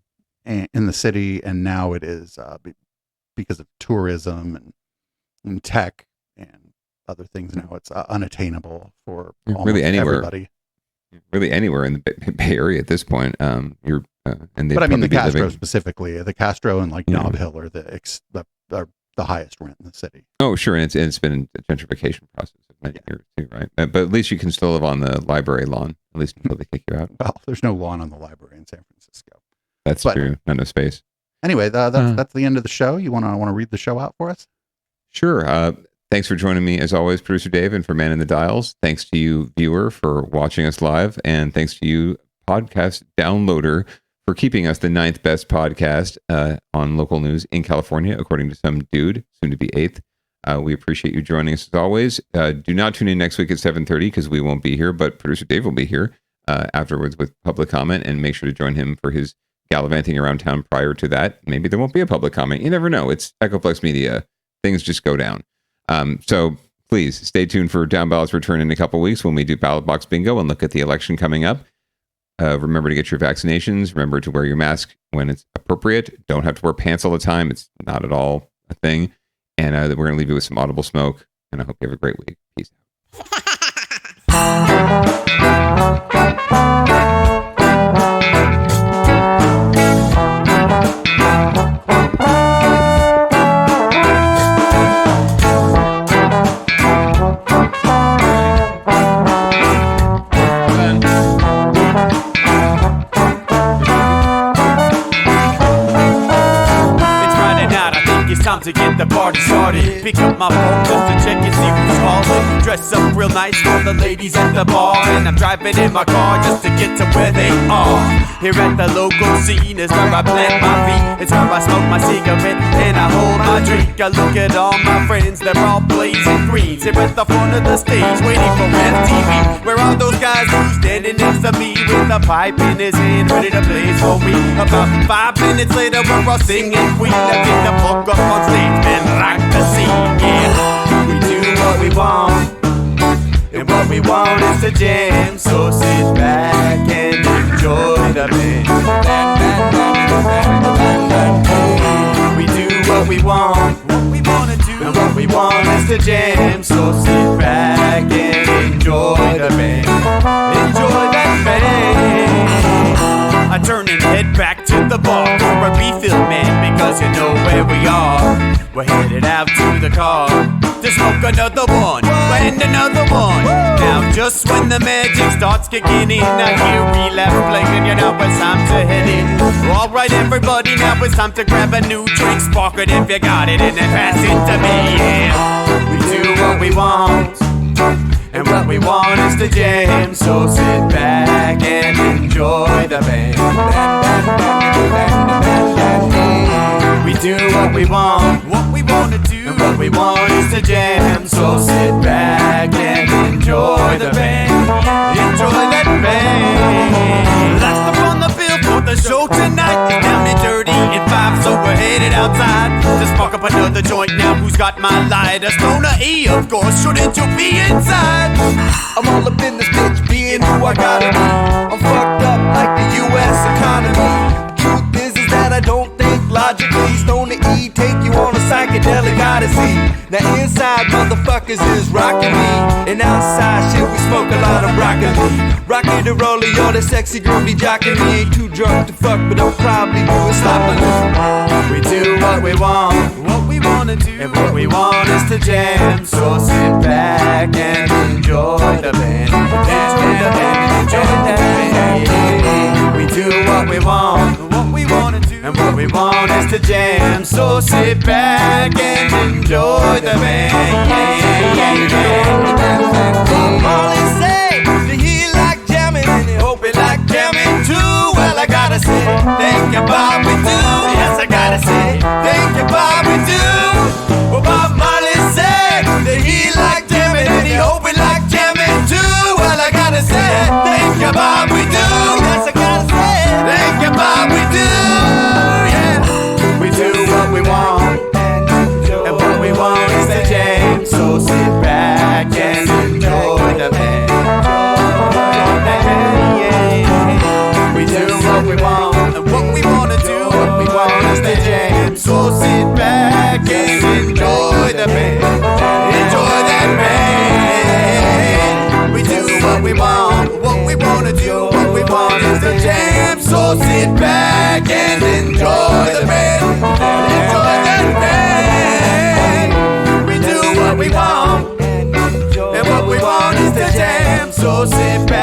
the city, and now it is because of tourism and tech and other things. Now it's unattainable for really anywhere. Everybody. Really anywhere in the Bay Area at this point. And but I mean the Castro specifically, the Castro and like Nob Hill are the highest rent in the city. Oh, sure, and it's been a gentrification process of many years too, right? But at least you can still live on the library lawn, at least until they kick you out. Well, there's no lawn on the library in San Francisco. That's true. Not enough space. Anyway, that's the end of the show. You want to read the show out for us? Sure. Thanks for joining me as always, Producer Dave, and for manning the dials. Thanks to you, viewer, for watching us live, and thanks to you, podcast downloader, for keeping us the 9th best podcast on local news in California, according to some dude, soon to be 8th. We appreciate you joining us as always. Do not tune in next week at 7:30 because we won't be here, but Producer Dave will be here afterwards with public comment, and make sure to join him for his gallivanting around town prior to that. Maybe there won't be a public comment. You never know. It's Echoplex Media. Things just go down. So please stay tuned for Downballot's return in a couple weeks when we do ballot box bingo and look at the election coming up. Remember to get your vaccinations. Remember to wear your mask when it's appropriate. Don't have to wear pants all the time. It's not at all a thing. And we're going to leave you with some audible smoke. And I hope you have a great week. Peace out. Time to get the party started. Pick up my phone just to check and see who's calling. Dress up real nice for the ladies at the bar, and I'm driving in my car just to get to where they are. Here at the local scene is where I plant my feet. It's where I smoke my cigarette and I hold my drink. I look at all my friends, they're all blazing greens. Here at the front of the stage, waiting for MTV. Where are those guys who's standing next to me with a pipe in his hand, ready to blaze for me? About 5 minutes later, we're all singing Queen. I get the fuck up on stage and rock the scene. Yeah, we do what we want, and what we want is to jam. So sit back and enjoy the band. We do what we want, and what we want is to jam. So sit back and enjoy the band. Enjoy that band. I turn and head back to the bar for a refill, man, because you know where we are. We're headed out to the car to smoke another one and another one. Now just when the magic starts kicking in, I hear relapse playing, you know it's time to head in. Alright everybody, now it's time to grab a new drink, spark it if you got it, and then pass it to me. Yeah, we do what we want, and what we want is to jam. So sit back and enjoy the band. We do what we want to do, and what we want is to jam. So sit back and enjoy the band. Enjoy that band. That's the on the bill for the show tonight. Down and dirty at 5, so we're headed outside to spark up another joint. Now who's got my lighter? Stoner E, of course. Shouldn't you be inside? I'm all up in this bitch, being who I gotta be. I'm fucked up like the U.S. economy. Truth is that I don't think logically. Stoner E take you on a psychedelic odyssey. Now inside motherfuckers is rocking me, and outside shit we smoke a lot of broccoli. Rocky the roller, yo, that sexy girl be jocking me. Ain't too drunk to fuck, but I'll probably do it sloppily. We do what we wanna do, and what we want is to jam. So sit back and enjoy the band. Enjoy the band, enjoy the band. We do what we want, and what we want is to jam. So sit back and enjoy the band. Molly say that he like jamming, and he hope he like jamming too. Well, I gotta say, thank you, Bob, we do. Yes, I gotta say, thank you, Bob, we do. Well, Bob Marley said that he like jamming, and he hope he like jamming too. Well, I gotta say, thank you, Bob, we do. Yes, I gotta say, thank you, Bob, we do. Yeah, we do what we want, and what we want is to jam. So sit back and enjoy So sit back and enjoy the band. Enjoy the band. We do what we want, and what we want is to jam. So sit back.